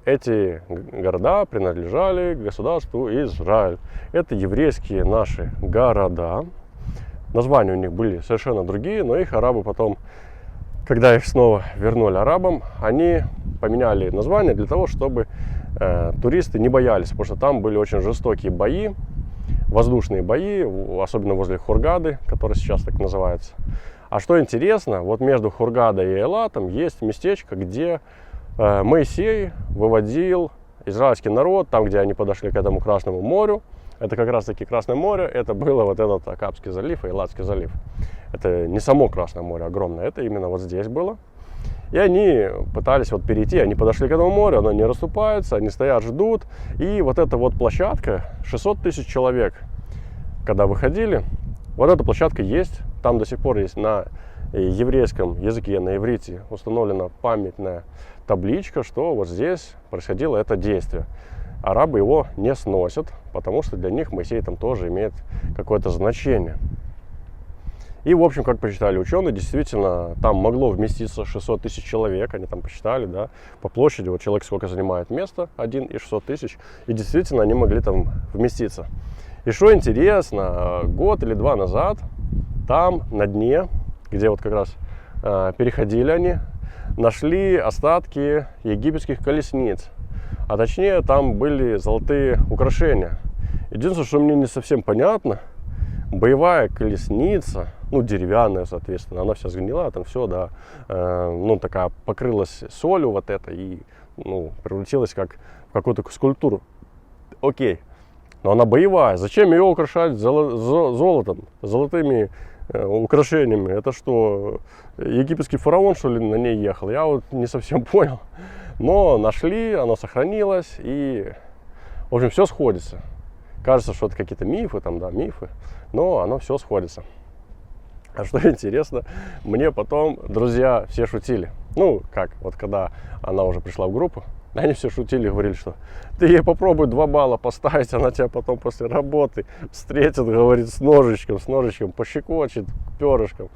эти города принадлежали государству Израиль. Это еврейские наши города. Названия у них были совершенно другие, но их арабы потом, когда их снова вернули арабам, они поменяли название для того, чтобы туристы не боялись, потому что там были очень жестокие бои, воздушные бои, особенно возле Хургады, который сейчас так называется. А что интересно, вот между Хургадой и Эйлатом есть местечко, где Моисей выводил израильский народ, там, где они подошли к этому Красному морю. Это как раз таки Красное море, это было вот этот Акабский залив и Эйлатский залив. Это не само Красное море огромное, это именно вот здесь было. И они пытались вот перейти, они подошли к этому морю, оно не расступается, они стоят, ждут. И вот эта вот площадка, 600 тысяч человек, когда выходили, вот эта площадка есть, там до сих пор есть на еврейском языке, на иврите установлена памятная табличка, что вот здесь происходило это действие. Арабы его не сносят, потому что для них Моисей там тоже имеет какое-то значение. И, в общем, как посчитали ученые, действительно, там могло вместиться 600 тысяч человек, они там посчитали, да, по площади, вот человек сколько занимает место, 1 и 600 тысяч, и действительно они могли там вместиться. И что интересно, год или два назад там на дне, где вот как раз переходили они, нашли остатки египетских колесниц. А точнее, там были золотые украшения. Единственное, что мне не совсем понятно, боевая колесница, ну, деревянная, соответственно, она вся сгнила, там все, да, ну, такая покрылась солью вот это и, ну, превратилась как в какую-то скульптуру. Окей, но она боевая, зачем ее украшать золотом, золотыми украшениями? Это что, египетский фараон, что ли, на ней ехал? Я вот не совсем понял. Но нашли, оно сохранилось, и, в общем, все сходится. Кажется, что это какие-то мифы, там, да, мифы, но оно все сходится. А что интересно, мне потом друзья все шутили. Ну, как, вот когда она уже пришла в группу, они все шутили, говорили, что ты ей попробуй 2 балла поставить, она тебя потом после работы встретит, говорит, с ножичком, пощекочет перышком.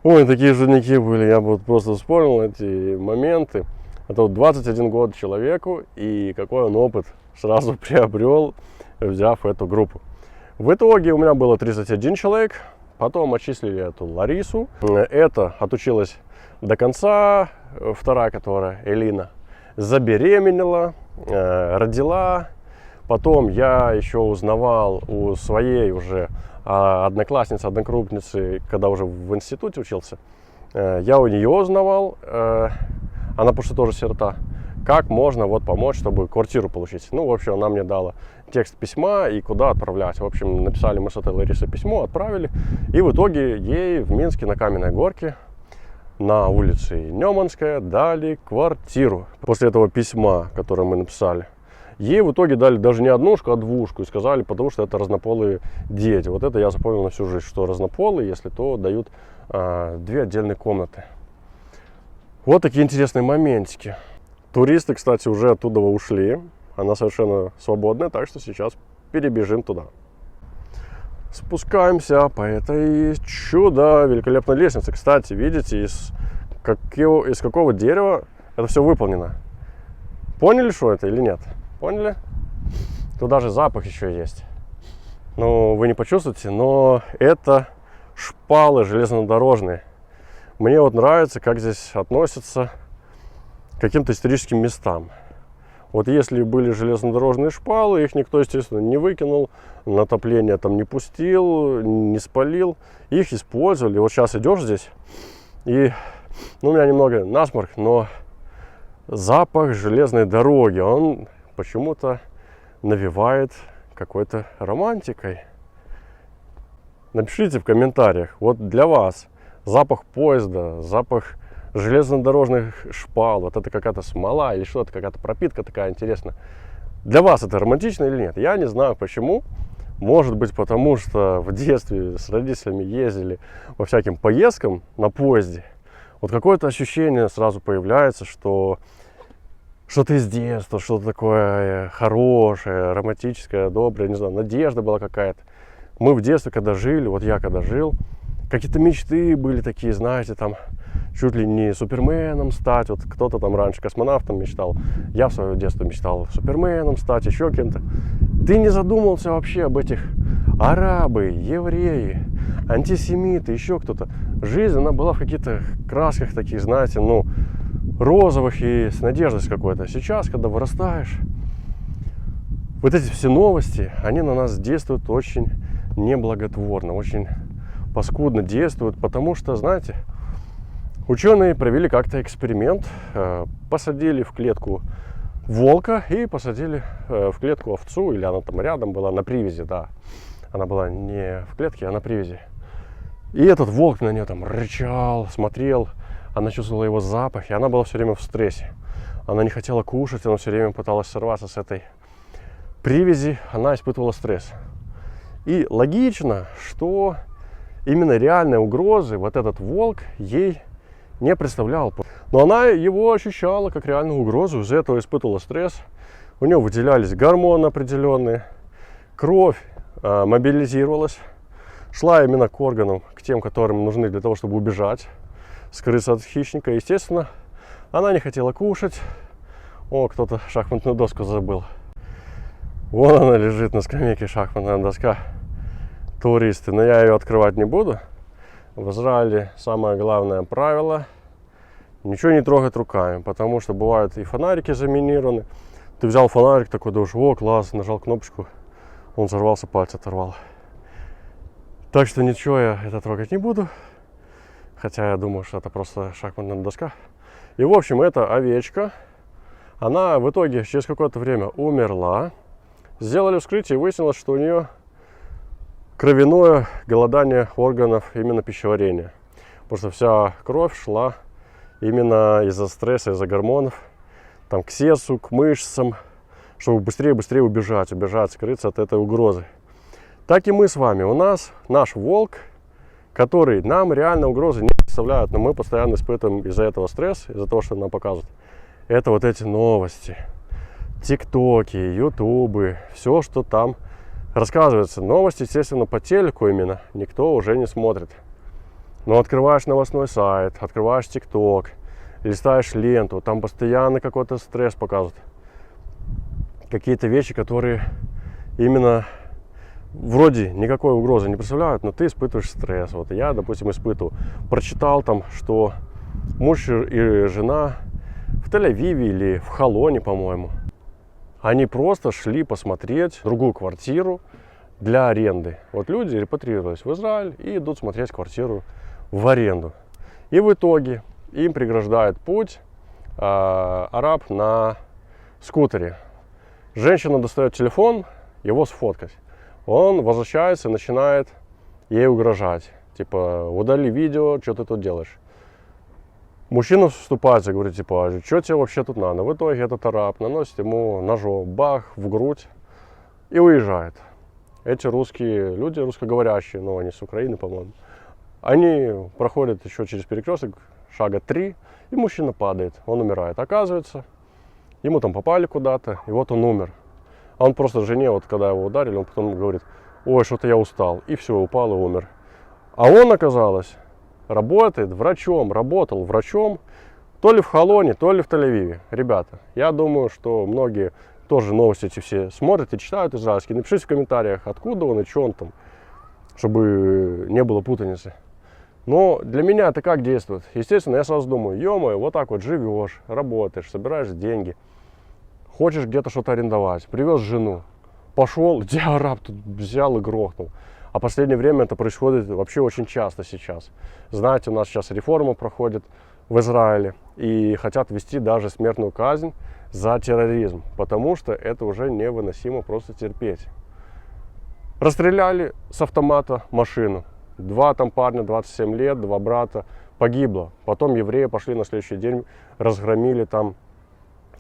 Ой, такие жирники были, я вот просто вспомнил эти моменты. Это вот 21 год человеку, и какой он опыт сразу приобрел, взяв эту группу. В итоге у меня было 31 человек, потом отчислили эту Ларису. Это отучилась до конца, вторая, которая Элина, забеременела, родила. Потом я еще узнавал у своей уже одноклассницы, однокрупницы, когда уже в институте учился, я у нее узнавал, она потому что тоже сирота, как можно вот помочь, чтобы квартиру получить. Ну, в общем, она мне дала текст письма и куда отправлять. В общем, написали мы с этой Ларисой письмо, отправили. И в итоге ей в Минске на Каменной Горке на улице Неманская дали квартиру. После этого письма, которое мы написали, ей в итоге дали даже не однушку, а двушку. И сказали, потому что это разнополые дети. Вот это я запомнил на всю жизнь, что разнополые, если то дают 2 отдельные комнаты. Вот такие интересные моментики. Туристы, кстати, уже оттуда ушли. Она совершенно свободная, так что сейчас перебежим туда. Спускаемся по этой чудо великолепной лестнице. Кстати, видите, из какого дерева это все выполнено. Поняли, что это или нет? Поняли? Тут даже запах еще есть. Ну, вы не почувствуете, но это шпалы железнодорожные. Мне вот нравится, как здесь относятся к каким-то историческим местам. Вот если были железнодорожные шпалы, их никто, естественно, не выкинул, на отопление там не пустил, не спалил. Их использовали. Вот сейчас идешь здесь, и у меня немного насморк, но запах железной дороги, он почему-то навевает какой-то романтикой. Напишите в комментариях, вот для вас запах поезда, запах железнодорожных шпал, вот это какая-то смола или что-то, какая-то пропитка такая интересная. Для вас это романтично или нет? Я не знаю почему. Может быть, потому что в детстве с родителями ездили по всяким поездкам на поезде. Вот какое-то ощущение сразу появляется, что что-то из детства, что-то такое хорошее, романтическое, доброе, не знаю, надежда была какая-то. Мы в детстве, когда жили, вот я когда жил, какие-то мечты были такие, знаете, там, чуть ли не суперменом стать. Вот кто-то там раньше космонавтом мечтал. Я в свое детство мечтал суперменом стать, еще кем-то. Ты не задумывался вообще об этих арабы, евреи, антисемиты, еще кто-то. Жизнь, она была в каких-то красках таких, знаете, ну, розовых и с надеждой какой-то. Сейчас, когда вырастаешь, вот эти все новости, они на нас действуют очень неблаготворно, очень паскудно действуют, потому что, знаете, ученые провели как-то эксперимент, посадили в клетку волка и посадили в клетку овцу, или она там рядом была, на привязи, да. Она была не в клетке, а на привязи. И этот волк на нее там рычал, смотрел, она чувствовала его запах, и она была все время в стрессе. Она не хотела кушать, она все время пыталась сорваться с этой привязи, она испытывала стресс. И логично, что именно реальной угрозы вот этот волк ей не представлял. Но она его ощущала как реальную угрозу, из-за этого испытывала стресс. У нее выделялись гормоны определенные, кровь мобилизировалась, шла именно к органам, к тем, которым нужны для того, чтобы убежать, скрыться от хищника. Естественно, она не хотела кушать. О, кто-то шахматную доску забыл. Вон она лежит на скамейке, шахматная доска. Туристы, но я ее открывать не буду. В Израиле самое главное правило — ничего не трогать руками, потому что бывают и фонарики заминированы. Ты взял фонарик такой, думаешь, о, класс, нажал кнопочку, он взорвался, пальцы оторвал. Так что ничего я это трогать не буду, хотя я думаю, что это просто шахматная доска. И в общем, эта овечка, она в итоге через какое-то время умерла. Сделали вскрытие, и выяснилось, что у нее кровяное голодание органов именно пищеварения. Потому что вся кровь шла именно из-за стресса, из-за гормонов, там, к сердцу, к мышцам, чтобы быстрее убежать, скрыться от этой угрозы. Так и мы с вами. У нас наш волк, который нам реально угрозы не представляет, но мы постоянно испытываем из-за этого стресс, из-за того, что нам показывают. Это вот эти новости, тиктоки, ютубы, все, что там рассказывается. Новости, естественно, по телеку именно никто уже не смотрит. Но открываешь новостной сайт, открываешь тикток, листаешь ленту, там постоянно какой-то стресс показывают. Какие-то вещи, которые именно вроде никакой угрозы не представляют, но ты испытываешь стресс. Вот я, допустим, испытывал. Прочитал там, что муж и жена в Тель-Авиве или в Холоне, по-моему, они просто шли посмотреть другую квартиру для аренды. Вот люди репатриировались в Израиль и идут смотреть квартиру в аренду. И в итоге им преграждает путь араб на скутере. Женщина достает телефон, его сфоткать. Он возвращается и начинает ей угрожать. Типа, удали видео, что ты тут делаешь? Мужчина вступается, говорит, типа, что тебе вообще тут надо? В итоге этот араб наносит ему ножом, бах, в грудь и уезжает. Эти русские люди, русскоговорящие, но они с Украины, по-моему, они проходят еще через перекресток, шага 3, и мужчина падает, он умирает. Оказывается, ему там попали куда-то, и вот он умер. А он просто жене, вот когда его ударили, он потом говорит, ой, что-то я устал, и все, упал и умер. А он, оказалось, работал врачом, То ли в Холоне, то ли в Тель-Авиве. Ребята, я думаю, что многие тоже новости эти все смотрят и читают израильские. Напишите в комментариях, откуда он и что он там, чтобы не было путаницы. Но для меня это как действует? Естественно, я сразу думаю, ё-моё, вот так вот живешь, работаешь, собираешь деньги, хочешь где-то что-то арендовать, привез жену, пошел, где араб тут взял и грохнул. А в последнее время это происходит вообще очень часто сейчас. Знаете, у нас сейчас реформа проходит в Израиле и хотят ввести даже смертную казнь за терроризм, потому что это уже невыносимо просто терпеть. Расстреляли с автомата машину. Два там парня, 27 лет, два брата, погибло. Потом евреи пошли на следующий день, разгромили там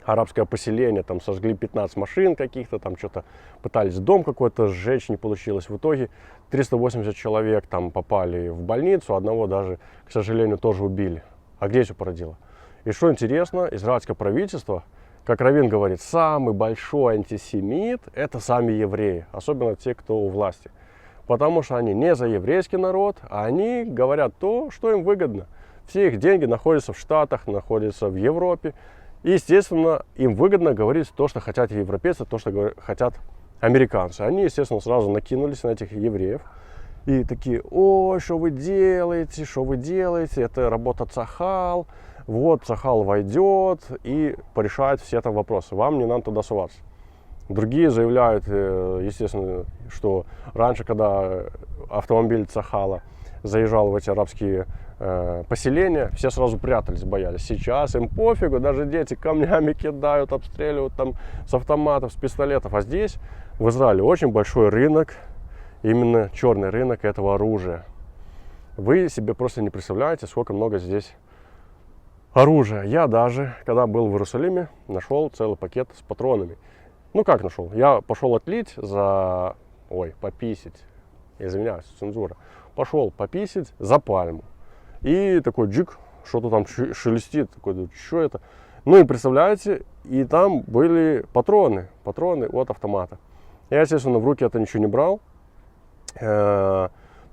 арабское поселение, там сожгли 15 машин каких-то, там что-то пытались дом какой-то сжечь, не получилось. В итоге 380 человек там попали в больницу, одного даже, к сожалению, тоже убили. А где все породило? И что интересно, израильское правительство, как Равин говорит, самый большой антисемит – это сами евреи, особенно те, кто у власти. Потому что они не за еврейский народ, а они говорят то, что им выгодно. Все их деньги находятся в Штатах, находятся в Европе. И, естественно, им выгодно говорить то, что хотят европейцы, то, что хотят американцы. Они, естественно, сразу накинулись на этих евреев. И такие, ой, что вы делаете, это работа Цахал. Вот, Цахал войдет и порешает все там вопросы. Вам не надо туда суваться. Другие заявляют, естественно, что раньше, когда автомобиль Цахала заезжал в эти арабские поселения, все сразу прятались, боялись. Сейчас им пофигу, даже дети камнями кидают, обстреливают там с автоматов, с пистолетов. А здесь, в Израиле, очень большой рынок, именно черный рынок этого оружия. Вы себе просто не представляете, сколько много здесь оружия. Я даже, когда был в Иерусалиме, нашел целый пакет с патронами. Ну как нашел? Я пошел отлить за... пописить. Извиняюсь, цензура. Пошел пописить за пальму. И такой джик, что-то там шелестит. Такой, что это? Ну и представляете, и там были патроны от автомата. Я, естественно, в руки это ничего не брал.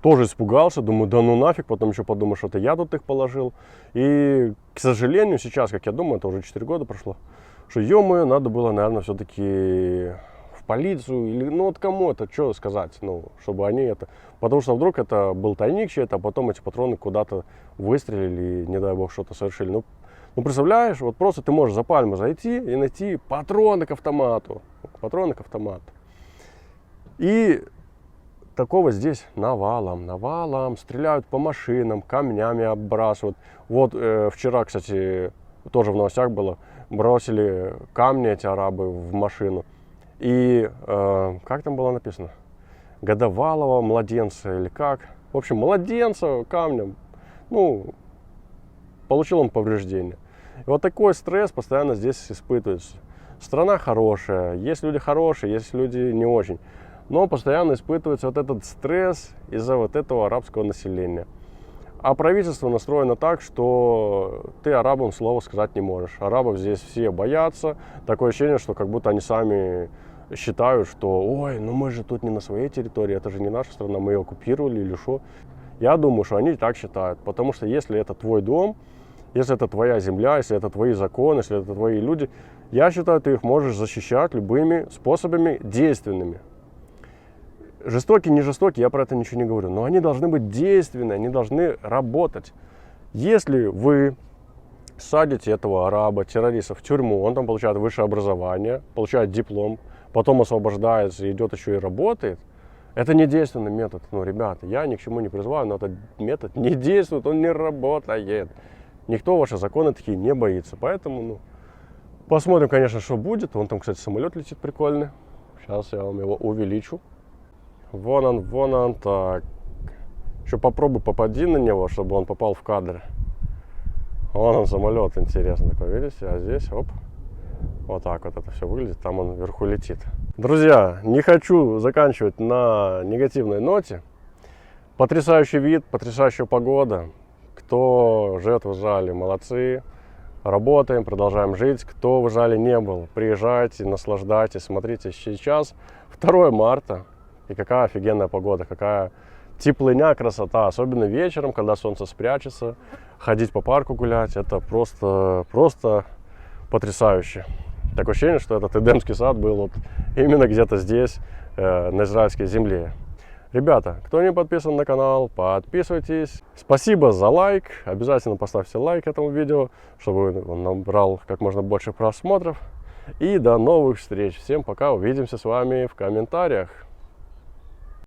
Тоже испугался, думаю, да ну нафиг, потом еще подумал, что это я тут их положил. И, к сожалению, сейчас, как я думаю, это уже 4 года прошло, что, ё-моё, надо было, наверное, все-таки в полицию, или, ну, вот кому это, что сказать, ну, чтобы они это... Потому что вдруг это был тайник чей-то, а потом эти патроны куда-то выстрелили, и, не дай бог, что-то совершили. Ну, представляешь, вот просто ты можешь за пальму зайти и найти патроны к автомату. И такого здесь навалом. Стреляют по машинам, камнями оббрасывают. Вот вчера, кстати, тоже в новостях было, бросили камни эти арабы в машину. И как там было написано? Годовалого младенца или как? В общем, младенца камнем, ну, получил он повреждение. И вот такой стресс постоянно здесь испытывается. Страна хорошая, есть люди хорошие, есть люди не очень. Но постоянно испытывается вот этот стресс из-за вот этого арабского населения. А правительство настроено так, что ты арабам слова сказать не можешь. Арабов здесь все боятся. Такое ощущение, что как будто они сами считают, что ой, ну мы же тут не на своей территории, это же не наша страна, мы ее оккупировали или что. Я думаю, что они так считают. Потому что если это твой дом, если это твоя земля, если это твои законы, если это твои люди, я считаю, ты их можешь защищать любыми способами действенными. Жестокие, не жестокие, я про это ничего не говорю. Но они должны быть действенны, они должны работать. Если вы садите этого араба, террориста в тюрьму, он там получает высшее образование, получает диплом, потом освобождается, идет еще и работает, это не действенный метод. Ну, ребята, я ни к чему не призываю, но этот метод не действует, он не работает. Никто ваши законы такие не боится. Поэтому, ну, посмотрим, конечно, что будет. Вон там, кстати, самолет летит прикольный. Сейчас я вам его увеличу. Вон он, так. Еще попробуй попади на него, чтобы он попал в кадр. Вон он, самолет, интересно такой, видите? А здесь, оп, вот так вот это все выглядит, там он вверху летит. Друзья, не хочу заканчивать на негативной ноте. Потрясающий вид, потрясающая погода. Кто живет в Израиле, молодцы. Работаем, продолжаем жить. Кто в Израиле не был, приезжайте, наслаждайтесь. Смотрите, сейчас 2 марта. И какая офигенная погода, какая теплыня, красота, особенно вечером, когда солнце спрячется, ходить по парку гулять, это просто потрясающе. Такое ощущение, что этот Эдемский сад был вот именно где-то здесь, на израильской земле. Ребята, кто не подписан на канал, подписывайтесь. Спасибо за лайк. Обязательно поставьте лайк этому видео, чтобы он набрал как можно больше просмотров. И до новых встреч. Всем пока. Увидимся с вами в комментариях.